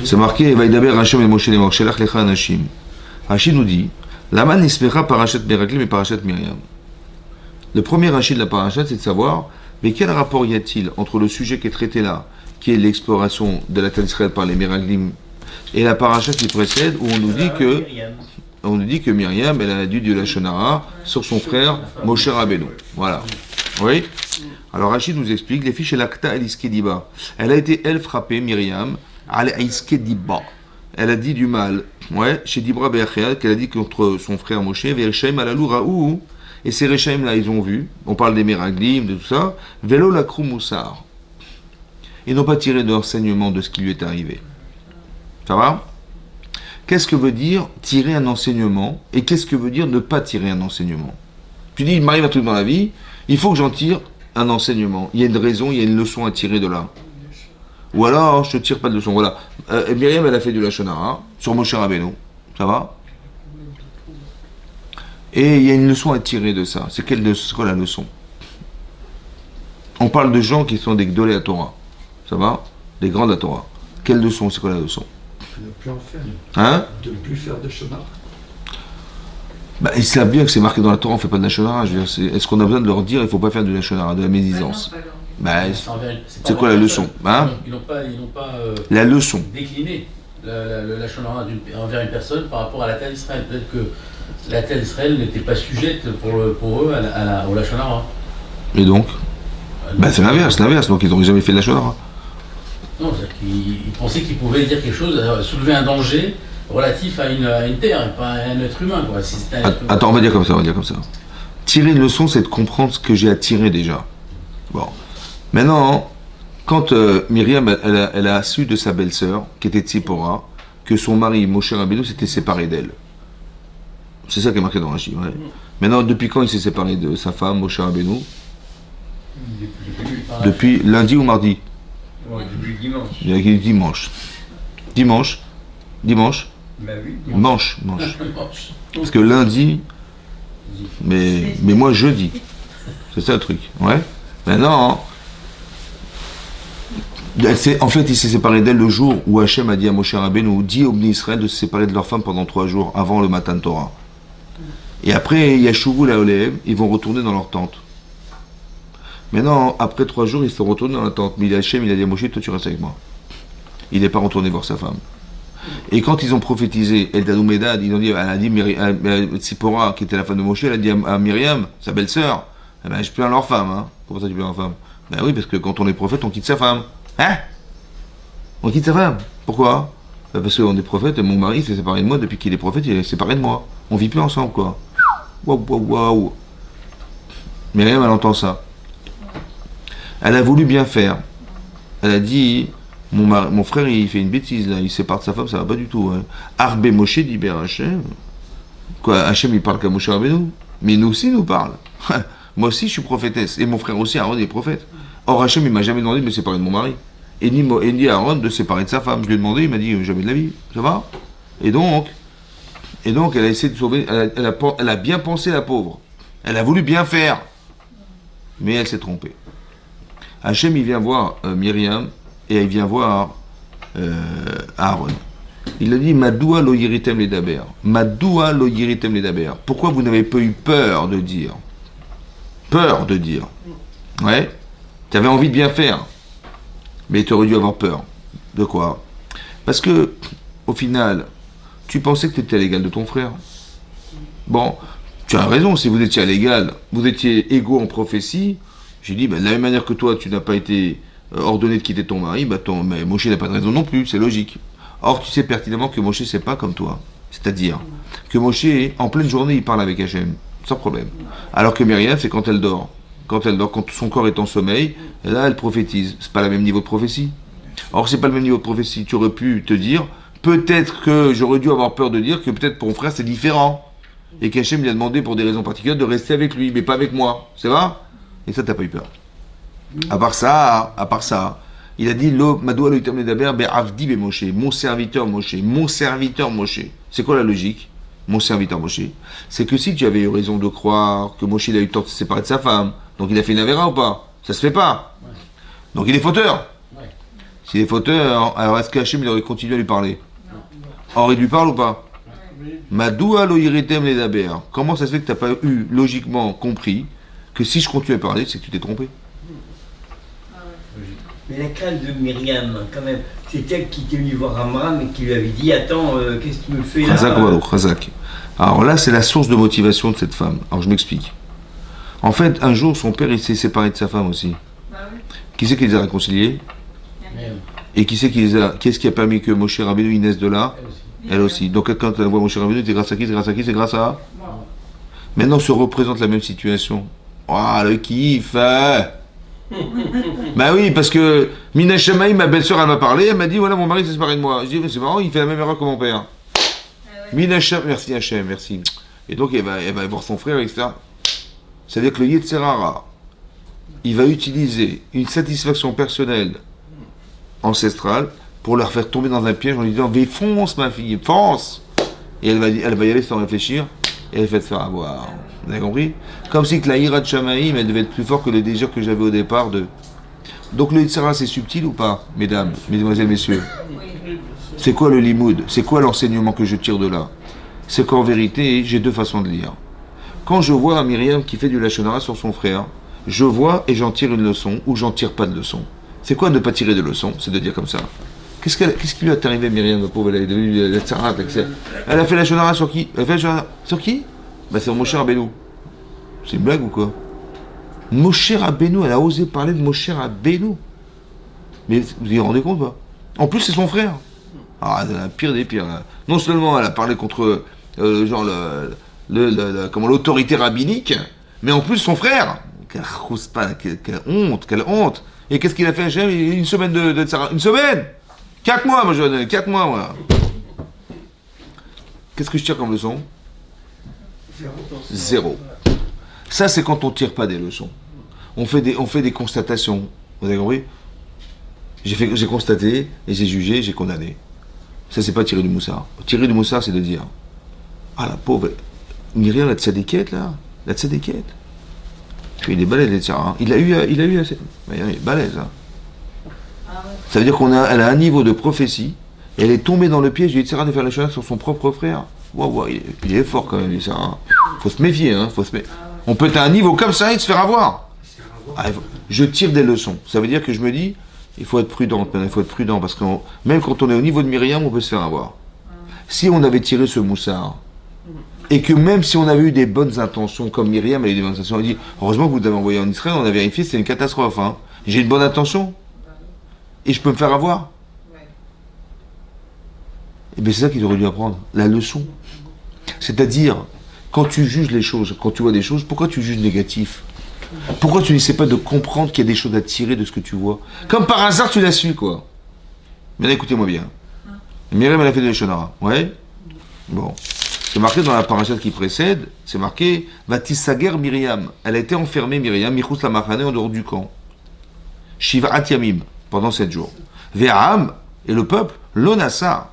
A: c'est marqué, Vaïdaber Hashem et Moshe Lemor, Shelach Lecha Anashim. Rachid nous dit, Laman espéra parachat Meraglim et parachat Myriam. Le premier Rachid de la parachat, c'est de savoir, mais quel rapport y a-t-il entre le sujet qui est traité là, qui est l'exploration de la terre d'Israël par les Meraglim, et la parachat qui précède, où on nous dit que Myriam, elle a dû du lachon hara sur son frère Moshe Rabbeinu. Voilà. Oui? Alors Rachid nous explique, les fiches l'akta el iskediba. Elle a été, elle, frappée, Myriam, al iskediba. Elle a dit du mal, ouais, chez Dibra Be'achel, qu'elle a dit contre son frère Moshe, Ve'Rechaim alalou raou, et ces Rechaim là, ils ont vu, on parle des Meraglim, de tout ça, Velo lakrou moussar. Ils n'ont pas tiré d'enseignement de ce qui lui est arrivé. Ça va? Qu'est-ce que veut dire tirer un enseignement, et qu'est-ce que veut dire ne pas tirer un enseignement? Tu dis, il m'arrive un truc dans la vie, il faut que j'en tire un enseignement. Il y a une raison, il y a une leçon à tirer de là. Ou alors, je ne tire pas de leçon. Voilà. Myriam, elle a fait du lachon hara sur Moshe Rabbeinu. Ça va? Et il y a une leçon à tirer de ça. C'est quoi la leçon? On parle de gens qui sont des gdolés à Torah. Ça va? Des grands à Torah. Quelle leçon? C'est quoi la leçon?
E: De ne plus en faire.
A: Hein?
E: De ne plus faire de shonara.
A: Bah, ils savent bien que c'est marqué dans la Torah, on ne fait pas de lachon hara. Est-ce qu'on a besoin de leur dire il ne faut pas faire de lachon hara, de la médisance? Bah, c'est quoi la leçon? Hein?
B: Ils n'ont pas
A: La leçon.
B: décliné le lachon hara envers une personne par rapport à la terre d'Israël. Peut-être que la terre d'Israël n'était pas sujette pour eux au lachon hara.
A: Et donc? Bah, c'est l'inverse. Donc ils n'ont jamais fait de lachon hara.
B: Non, c'est-à-dire qu'ils pensaient qu'ils pouvaient dire quelque chose, soulever un danger relatif à une terre, pas à un être humain, quoi. Si c'était un être humain.
A: Attends, on va dire comme ça. Tirer une leçon, c'est de comprendre ce que j'ai à tirer déjà. Bon. Maintenant, quand Myriam, elle a su de sa belle-sœur, qui était Tzipora, que son mari, Moshe Rabbeinu, s'était séparé d'elle. C'est ça qui est marqué dans Rashi, ouais. Maintenant, depuis quand il s'est séparé de sa femme, Moshe Rabbeinu? Depuis lundi ou mardi?
C: Ouais, depuis dimanche.
A: Il y a dimanche. Dimanche.
C: Bah oui,
A: Manche. Parce que lundi, mais moi jeudi. C'est ça le truc. Ouais. Maintenant, en fait, il s'est séparé d'elle le jour où Hachem a dit à Moshe Rabbeinu, dit aux Bnei Israël de se séparer de leur femme pendant 3 jours avant le Matan Torah. Et après, Yashuvou la Olehem, ils vont retourner dans leur tente. Maintenant, après 3 jours, ils se retournent dans la tente. Mais Hachem, il a dit à Moshe, toi tu restes avec moi. Il n'est pas retourné voir sa femme. Et quand ils ont prophétisé Eldad ou Medad, elle a dit Tzipora, qui était la femme de Moshe, elle a dit à Myriam, sa belle-sœur, eh ben, je plains leur femme. Hein. Comment ça tu plains leur femme? Ben oui, parce que quand on est prophète, on quitte sa femme. Hein? On quitte sa femme. Pourquoi? Ben parce qu'on est prophète, et mon mari s'est séparé de moi depuis qu'il est prophète, il est séparé de moi. On vit plus ensemble, quoi. Waouh. Myriam, elle entend ça. Elle a voulu bien faire. Elle a dit, mon frère, il fait une bêtise, là, il sépare de sa femme, ça va pas du tout. Hein. Arbe Moshe d'Iber Hachem. Quoi, Hachem, il parle qu'à Moshe Rabbeinu. Mais nous aussi, il nous parle. Moi aussi, je suis prophétesse. Et mon frère aussi, Aaron, il est prophète. Or, Hachem, il m'a jamais demandé de me séparer de mon mari. et ni à Aaron de séparer de sa femme. Je lui ai demandé, il m'a dit jamais de la vie, ça va? Et donc elle a essayé de sauver, elle a bien pensé la pauvre. Elle a voulu bien faire, mais elle s'est trompée. Hachem, il vient voir Myriam et il vient voir Aaron. Il a dit Madoua lo yiritem les daber. Madoua lo yiritem les daber. Pourquoi vous n'avez pas eu peur de dire? Peur de dire. Ouais. Tu avais envie de bien faire. Mais tu aurais dû avoir peur. De quoi? Parce que, au final, tu pensais que tu étais à l'égal de ton frère. Bon, tu as raison, si vous étiez à l'égal, vous étiez égaux en prophétie, j'ai dit, de la même manière que toi, tu n'as pas été ordonné de quitter ton mari, mais Moshe n'a pas de raison non plus, c'est logique. Or, tu sais pertinemment que Moshe, c'est pas comme toi. C'est-à-dire que Moshe, en pleine journée, il parle avec Hachem, sans problème. Alors que Myriam, c'est quand elle dort. Quand son corps est en sommeil, là, elle prophétise. C'est pas le même niveau de prophétie. Or, c'est pas le même niveau de prophétie. Tu aurais pu te dire, peut-être que j'aurais dû avoir peur de dire que peut-être pour mon frère, c'est différent. Et qu'Hachem lui a demandé, pour des raisons particulières, de rester avec lui, mais pas avec moi. C'est vrai? Et ça, t'as pas eu peur. À part ça, il a dit, mon serviteur Moshe. C'est quoi la logique? Mon serviteur Moshe. C'est que si tu avais eu raison de croire que Moshe il a eu le temps de se séparer de sa femme, donc il a fait une avéra ou pas? Ça se fait pas. Ouais. Donc il est fauteur. Ouais. S'il est fauteur, alors est-ce qu'Hachem il aurait continué à lui parler? Non. Or il lui parle ou pas? Madoua lo yiritem les daber. Comment ça se fait que tu n'as pas eu logiquement compris que si je continue à parler, c'est que tu t'es trompé?
C: Mais la crainte de Myriam, quand même, c'est elle qui était venue voir Amram et qui lui avait dit attends, qu'est-ce que tu me fais là?
A: Chazak. Alors là, c'est la source de motivation de cette femme. Alors je m'explique. En fait, un jour, son père il s'est séparé de sa femme aussi. Qui c'est qui les a réconciliés? Et qui c'est qu'est-ce qui a permis que Moshe Rabbeinu naisse de là? Elle aussi. Donc quand elle voit Moshe Rabbeinu, c'est grâce à qui? C'est grâce à... Maintenant se représente la même situation. Oh, le kiff. Bah oui, parce que Mina Shamaï, ma belle-sœur, elle m'a parlé, elle m'a dit voilà, mon mari s'est séparé de moi. Je dis mais c'est marrant, il fait la même erreur que mon père. Mina Shamaï, merci Hachem, merci. Et donc elle va voir son frère, etc. C'est-à-dire que le Yetzerara, il va utiliser une satisfaction personnelle ancestrale pour leur faire tomber dans un piège en lui disant mais fonce ma fille, fonce. Et elle va y aller sans réfléchir et elle fait se faire avoir. Vous avez compris? Comme si que la ira de Shamaïm, elle devait être plus fort que le désir que j'avais au départ de... Donc le Yitzhara, c'est subtil ou pas, mesdames, mesdemoiselles, messieurs? C'est quoi le limoud? C'est quoi l'enseignement que je tire de là? C'est qu'en vérité, j'ai deux façons de lire. Quand je vois Myriam qui fait du Lachon Hara sur son frère, je vois et j'en tire une leçon ou j'en tire pas de leçon. C'est quoi ne pas tirer de leçon? C'est de dire comme ça. Qu'est-ce qui lui est arrivé, Myriam, la pauvre? Elle est devenue la Tzara. Elle a fait la Lachon Hara sur qui? Elle a fait la Lachon Hara sur qui? Bah c'est Moshe Rabbeinu. C'est une blague ou quoi? Moshe Rabbeinu, elle a osé parler de Moshe Rabbeinu. Mais vous vous rendez compte pas? En plus c'est son frère. Ah, c'est la pire des pires. Là. Non seulement elle a parlé contre genre l'autorité rabbinique, mais en plus son frère. Quelle honte, quelle honte. Et qu'est-ce qu'il a fait? Une semaine de Sarah. Une semaine? 4 mois, moi je donne 4 mois, moi. Qu'est-ce que je tire comme leçon? Zéro. Ça, c'est quand on ne tire pas des leçons. On fait des constatations. Vous avez compris? J'ai constaté, et j'ai jugé, j'ai condamné. Ça, c'est pas tirer du moussard. Tirer du moussard, c'est de dire ah, la pauvre Myriam, la tzadékette, là. La tzadékette. Il est balèze, les tsars. Hein. Il a eu assez. Il est balèze. Hein. Ça veut dire qu'elle a un niveau de prophétie, et elle est tombée dans le piège du Yitzhara de faire les choses sur son propre frère. Wow, il est fort quand même, ça. Hein. Faut se méfier, hein. On peut être à un niveau comme ça et se faire avoir. Je tire des leçons. Ça veut dire que je me dis, il faut être prudent, parce que même quand on est au niveau de Myriam, on peut se faire avoir. Si on avait tiré ce moussard, et que même si on avait eu des bonnes intentions, comme Myriam, elle a eu des bonnes intentions, elle dit, heureusement que vous avez envoyé en Israël, on a vérifié, c'est une catastrophe. Hein. J'ai une bonne intention, et je peux me faire avoir. Et bien c'est ça qu'il aurait dû apprendre, la leçon. C'est-à-dire, quand tu juges les choses, quand tu vois des choses, pourquoi tu juges négatif? Pourquoi tu n'essaies pas de comprendre qu'il y a des choses à tirer de ce que tu vois? Comme par hasard, tu l'as su, quoi. Mais là, écoutez-moi bien. Myriam, elle a fait de Lachon Hara. Ouais? Bon. C'est marqué dans la parashat qui précède, c'est marqué Vatisager Myriam. Elle a été enfermée, Myriam, Michus la Machane, en dehors du camp. Shivat Yamim. pendant 7 jours. Ve'am, et le peuple, l'onassa,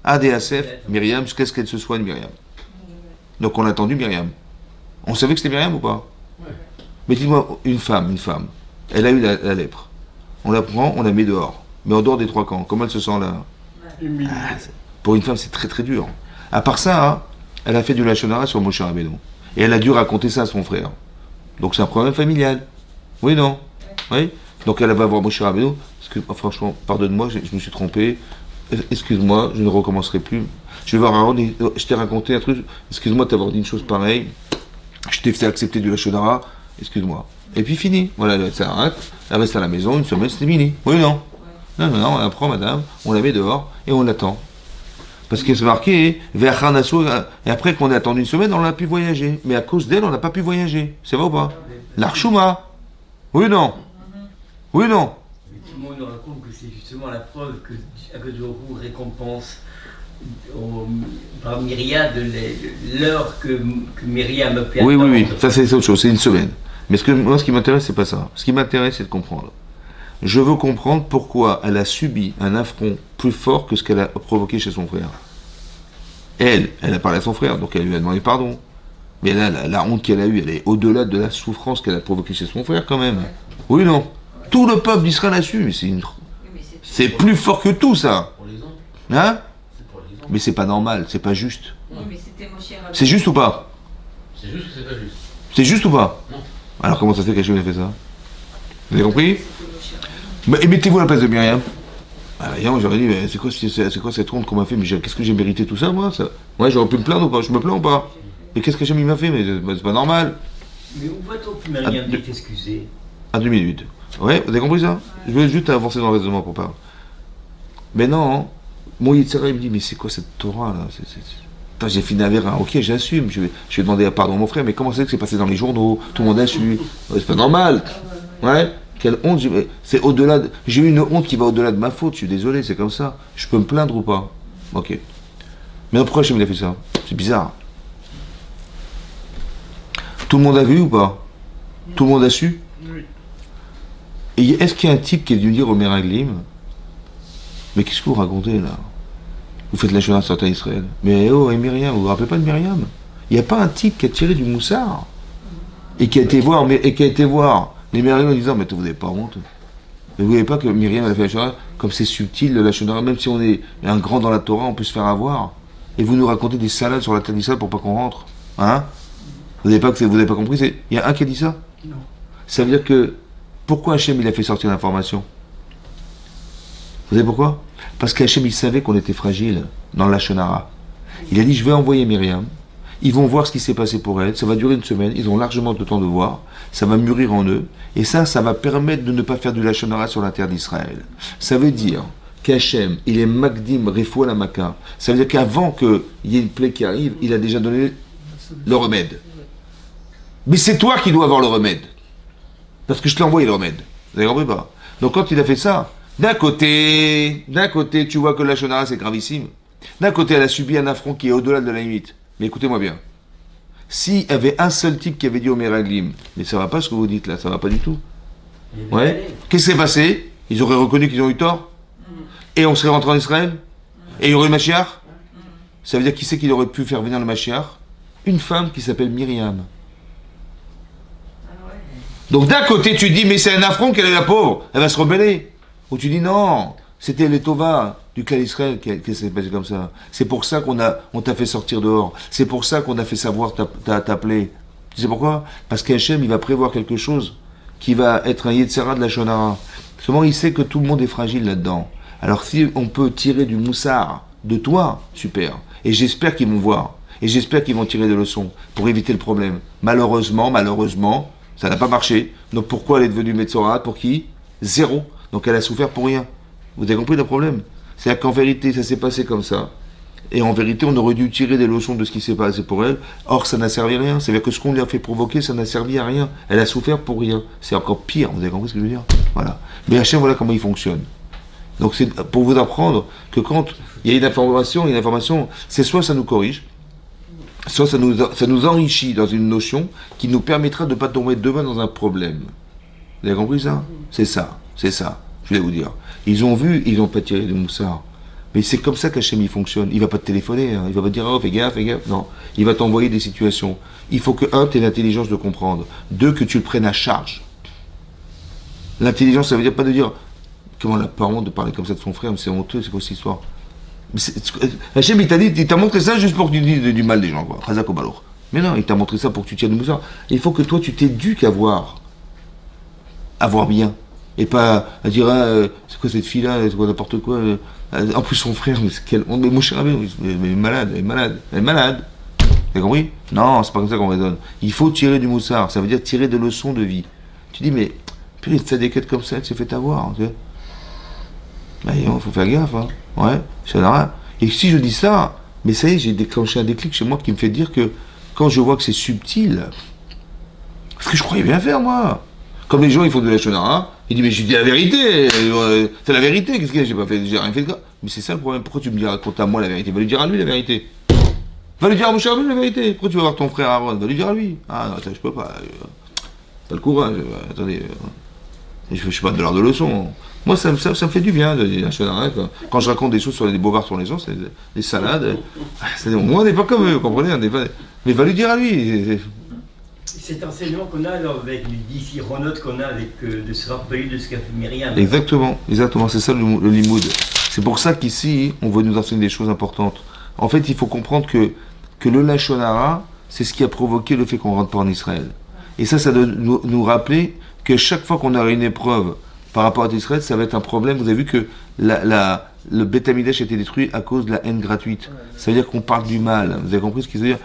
A: ADSF, Myriam, jusqu'à ce qu'elle se soigne, Myriam. Donc on a attendu Myriam. On savait que c'était Myriam ou pas? Mais dis-moi, une femme, elle a eu la lèpre. On la prend, on la met dehors. Mais en dehors des 3 camps. Comment elle se sent là? Pour une femme, c'est très très dur. À part ça, hein, elle a fait du lachonara sur Moshe Rabbeinu. Et elle a dû raconter ça à son frère. Donc c'est un problème familial. Oui, non? Oui. Donc elle va voir Moshe Rabbeinu. Parce que, franchement, pardonne-moi, je me suis trompé. Excuse-moi, je ne recommencerai plus. Je vais voir Aaron, je t'ai raconté un truc. Excuse-moi de t'avoir dit une chose pareille. Je t'ai fait accepter du lachonara. Excuse-moi. Et puis fini. Voilà, elle s'arrête. Elle reste à la maison, une semaine, c'était fini. Oui, non? Non, on la prend, madame, on la met dehors et on l'attend. Parce que c'est marqué, et après qu'on ait attendu une semaine, on n'a pu voyager. Mais à cause d'elle, on n'a pas pu voyager. C'est vrai ou pas? L'Archouma. Oui ou non? Oui ou non?
C: Mais tout le monde nous raconte que c'est justement la preuve que Akadourou récompense par myriade l'heure que Myriam a pu attendre.
A: Oui, ça c'est autre chose, c'est une semaine. Mais moi, ce qui m'intéresse, c'est pas ça. Ce qui m'intéresse, c'est de comprendre. Je veux comprendre pourquoi elle a subi un affront plus fort que ce qu'elle a provoqué chez son frère. Elle a parlé à son frère, donc elle lui a demandé pardon. Mais là, la honte qu'elle a eue, elle est au-delà de la souffrance qu'elle a provoquée chez son frère, quand même. Oui ou non? Tout le peuple d'Israël a su, mais c'est plus fort que tout, ça. Hein? Mais c'est pas normal, c'est pas juste. C'est juste ou pas?
B: C'est juste que c'est pas juste.
A: C'est juste ou pas?
B: Non.
A: Alors comment ça se fait qu'Hachem a fait ça? Vous avez compris? Et mettez-vous à la place de Myriam. J'aurais dit, mais c'est quoi cette honte qu'on m'a fait? Mais qu'est-ce que j'ai mérité tout ça, moi ça? Ouais, j'aurais pu me plaindre ou pas? Je me plains ou pas? Mais qu'est-ce qu'Hachem m'a fait? Mais c'est pas normal.
C: Mais où va-t-on que Myriam dit excusé?
A: À 2 minutes. Ouais, vous avez compris ça? Je veux juste avancer dans le raisonnement pour pas. Mais non, mon Yitzhara, il me dit, mais c'est quoi cette Torah là? Putain, j'ai fini avec un. Ok, j'assume. Je vais demander pardon à mon frère, mais comment c'est que c'est passé dans les journaux? Tout le monde a su. C'est pas normal. Ouais. Quelle honte. C'est au-delà. J'ai eu une honte qui va au-delà de ma faute. Je suis désolé, c'est comme ça. Je peux me plaindre ou pas? Ok. Mais pourquoi Hachem il a fait ça? C'est bizarre. Tout le monde a vu ou pas? Tout le monde a su?
E: Oui.
A: Et est-ce qu'il y a un type qui est venu dire au Meraglim, mais qu'est-ce que vous racontez là? Vous faites la Shona sur Israël. Mais oh, et Myriam, vous vous rappelez pas de Myriam? Il n'y a pas un type qui a tiré du moussard et qui a été voir les Meraglim en disant, mais vous n'avez pas honte? Mais vous ne voyez pas que Myriam elle a fait la Shona, comme c'est subtil la Shona, même si on est un grand dans la Torah, on peut se faire avoir. Et vous nous racontez des salades sur la terre d'Israël pour pas qu'on rentre. Hein? Vous n'avez pas compris? Il y a un qui a dit ça?
E: Non.
A: Ça veut dire que pourquoi Hachem il a fait sortir l'information? Vous savez pourquoi? Parce qu'Hachem il savait qu'on était fragile dans la Shonara. Il a dit, je vais envoyer Myriam, ils vont voir ce qui s'est passé pour elle, ça va durer une semaine, ils ont largement le temps de voir, ça va mûrir en eux, et ça va permettre de ne pas faire du Lachonara sur la terre d'Israël. Ça veut dire qu'Hachem, il est Magdim Refoua la Maka. Ça veut dire qu'avant qu'il y ait une plaie qui arrive, il a déjà donné le remède. Mais c'est toi qui dois avoir le remède. Parce que je t'ai envoyé le remède. Vous avez compris pas? Donc quand il a fait ça, d'un côté, tu vois que la Shonara c'est gravissime. D'un côté, elle a subi un affront qui est au-delà de la limite. Mais écoutez-moi bien. S'il y avait un seul type qui avait dit au Meraglim, mais ça va pas ce que vous dites là, ça va pas du tout. Ouais. Qu'est-ce qui s'est passé? Ils auraient reconnu qu'ils ont eu tort? Et on serait rentré en Israël? Et il y aurait le Mashiach? Ça veut dire qui c'est qu'il aurait pu faire venir le Mashiach? Une femme qui s'appelle Myriam. Donc d'un côté tu dis mais c'est un affront qu'elle est la pauvre, elle va se rebeller. Ou tu dis non, c'était les Tova du clan d'Israël qui s'est passé comme ça. C'est pour ça qu'on t'a fait sortir dehors. C'est pour ça qu'on a fait savoir t'appeler. Tu sais pourquoi? Parce qu'Hachem il va prévoir quelque chose qui va être un Yetzera de la Shonara. Seulement il sait que tout le monde est fragile là-dedans. Alors si on peut tirer du moussard de toi, super. Et j'espère qu'ils vont voir. Et j'espère qu'ils vont tirer des leçons pour éviter le problème. Malheureusement, ça n'a pas marché. Donc pourquoi elle est devenue Metzora? Pour qui? Zéro. Donc elle a souffert pour rien. Vous avez compris le problème? C'est-à-dire qu'en vérité, ça s'est passé comme ça. Et en vérité, on aurait dû tirer des leçons de ce qui s'est passé pour elle. Or, ça n'a servi à rien. C'est-à-dire que ce qu'on lui a fait provoquer, ça n'a servi à rien. Elle a souffert pour rien. C'est encore pire. Vous avez compris ce que je veux dire? Voilà. Mais Hachem, voilà comment il fonctionne. Donc c'est pour vous apprendre que quand il y a une information, c'est soit ça nous corrige, soit ça nous enrichit dans une notion qui nous permettra de ne pas tomber demain dans un problème. Vous avez compris ça? C'est ça. je vais vous dire. Ils ont vu, ils n'ont pas tiré de moussard. Mais c'est comme ça qu'Hachem il fonctionne. Il va pas te téléphoner, hein. Il va pas te dire, oh, fais gaffe. Non. Il va t'envoyer des situations. Il faut que, un, tu aies l'intelligence de comprendre. Deux, que tu le prennes à charge. L'intelligence, ça veut dire pas de dire, comment la parent de parler comme ça de son frère, mais c'est honteux, c'est quoi cette histoire? Hachem, il t'a montré ça juste pour que tu dises du mal des gens, quoi. Chazak au balour. Mais non, il t'a montré ça pour que tu tiennes le moussard. Il faut que toi, tu t'éduques à voir bien. Et pas à dire, c'est quoi cette fille-là, c'est quoi n'importe quoi. En plus, son frère, mais mon cher ami, elle est malade. Vous avez compris? Non, c'est pas comme ça qu'on raisonne. Il faut tirer du moussard, ça veut dire tirer des leçons de vie. Tu dis, mais, puis t'as des quêtes comme ça, elle s'est fait avoir. Tu sais. Ben, il faut faire gaffe, hein. Ouais, ça n'a rien. Et si je dis ça, mais ça y est, j'ai déclenché un déclic chez moi qui me fait dire que quand je vois que c'est subtil, parce que je croyais bien faire, moi. Comme les gens, ils font de la shonara, ils disent, mais j'ai dit la vérité, c'est la vérité, qu'est-ce qu'il y a, j'ai rien fait de grave. Mais c'est ça le problème, pourquoi tu me dis, raconte à moi la vérité? Va lui dire à lui la vérité. Va lui dire à mon cher ami la vérité. Pourquoi tu vas voir ton frère Aaron? Va lui dire à lui. Ah non, ça, je peux pas. Pas le courage, attendez. Je suis pas de l'heure de leçon. Moi, ça me fait du bien de dire la shonara. Quand je raconte des choses sur les bobards sur les gens, c'est des salades. Moi, on n'est pas comme eux, vous comprenez? Mais va lui dire à lui.
C: Cet enseignement qu'on a alors, avec les 10 ironotes qu'on a, avec, de se rappeler de ce qu'a fait Myriam.
A: Exactement, c'est ça le limoud. C'est pour ça qu'ici, on veut nous enseigner des choses importantes. En fait, il faut comprendre que le lashon hara, c'est ce qui a provoqué le fait qu'on rentre pas en Israël. Et ça doit nous rappeler que chaque fois qu'on aura une épreuve par rapport à Israël, ça va être un problème. Vous avez vu que le Beth Amikdash a été détruit à cause de la haine gratuite. Ça veut dire qu'on parle du mal. Vous avez compris ce qu'il veut dire?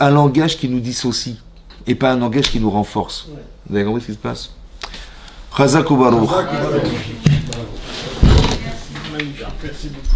A: Un langage qui nous dissocie et pas un langage qui nous renforce. Vous avez compris ce qui se passe? Chazak ou Baruch.
F: Magnifique, merci beaucoup.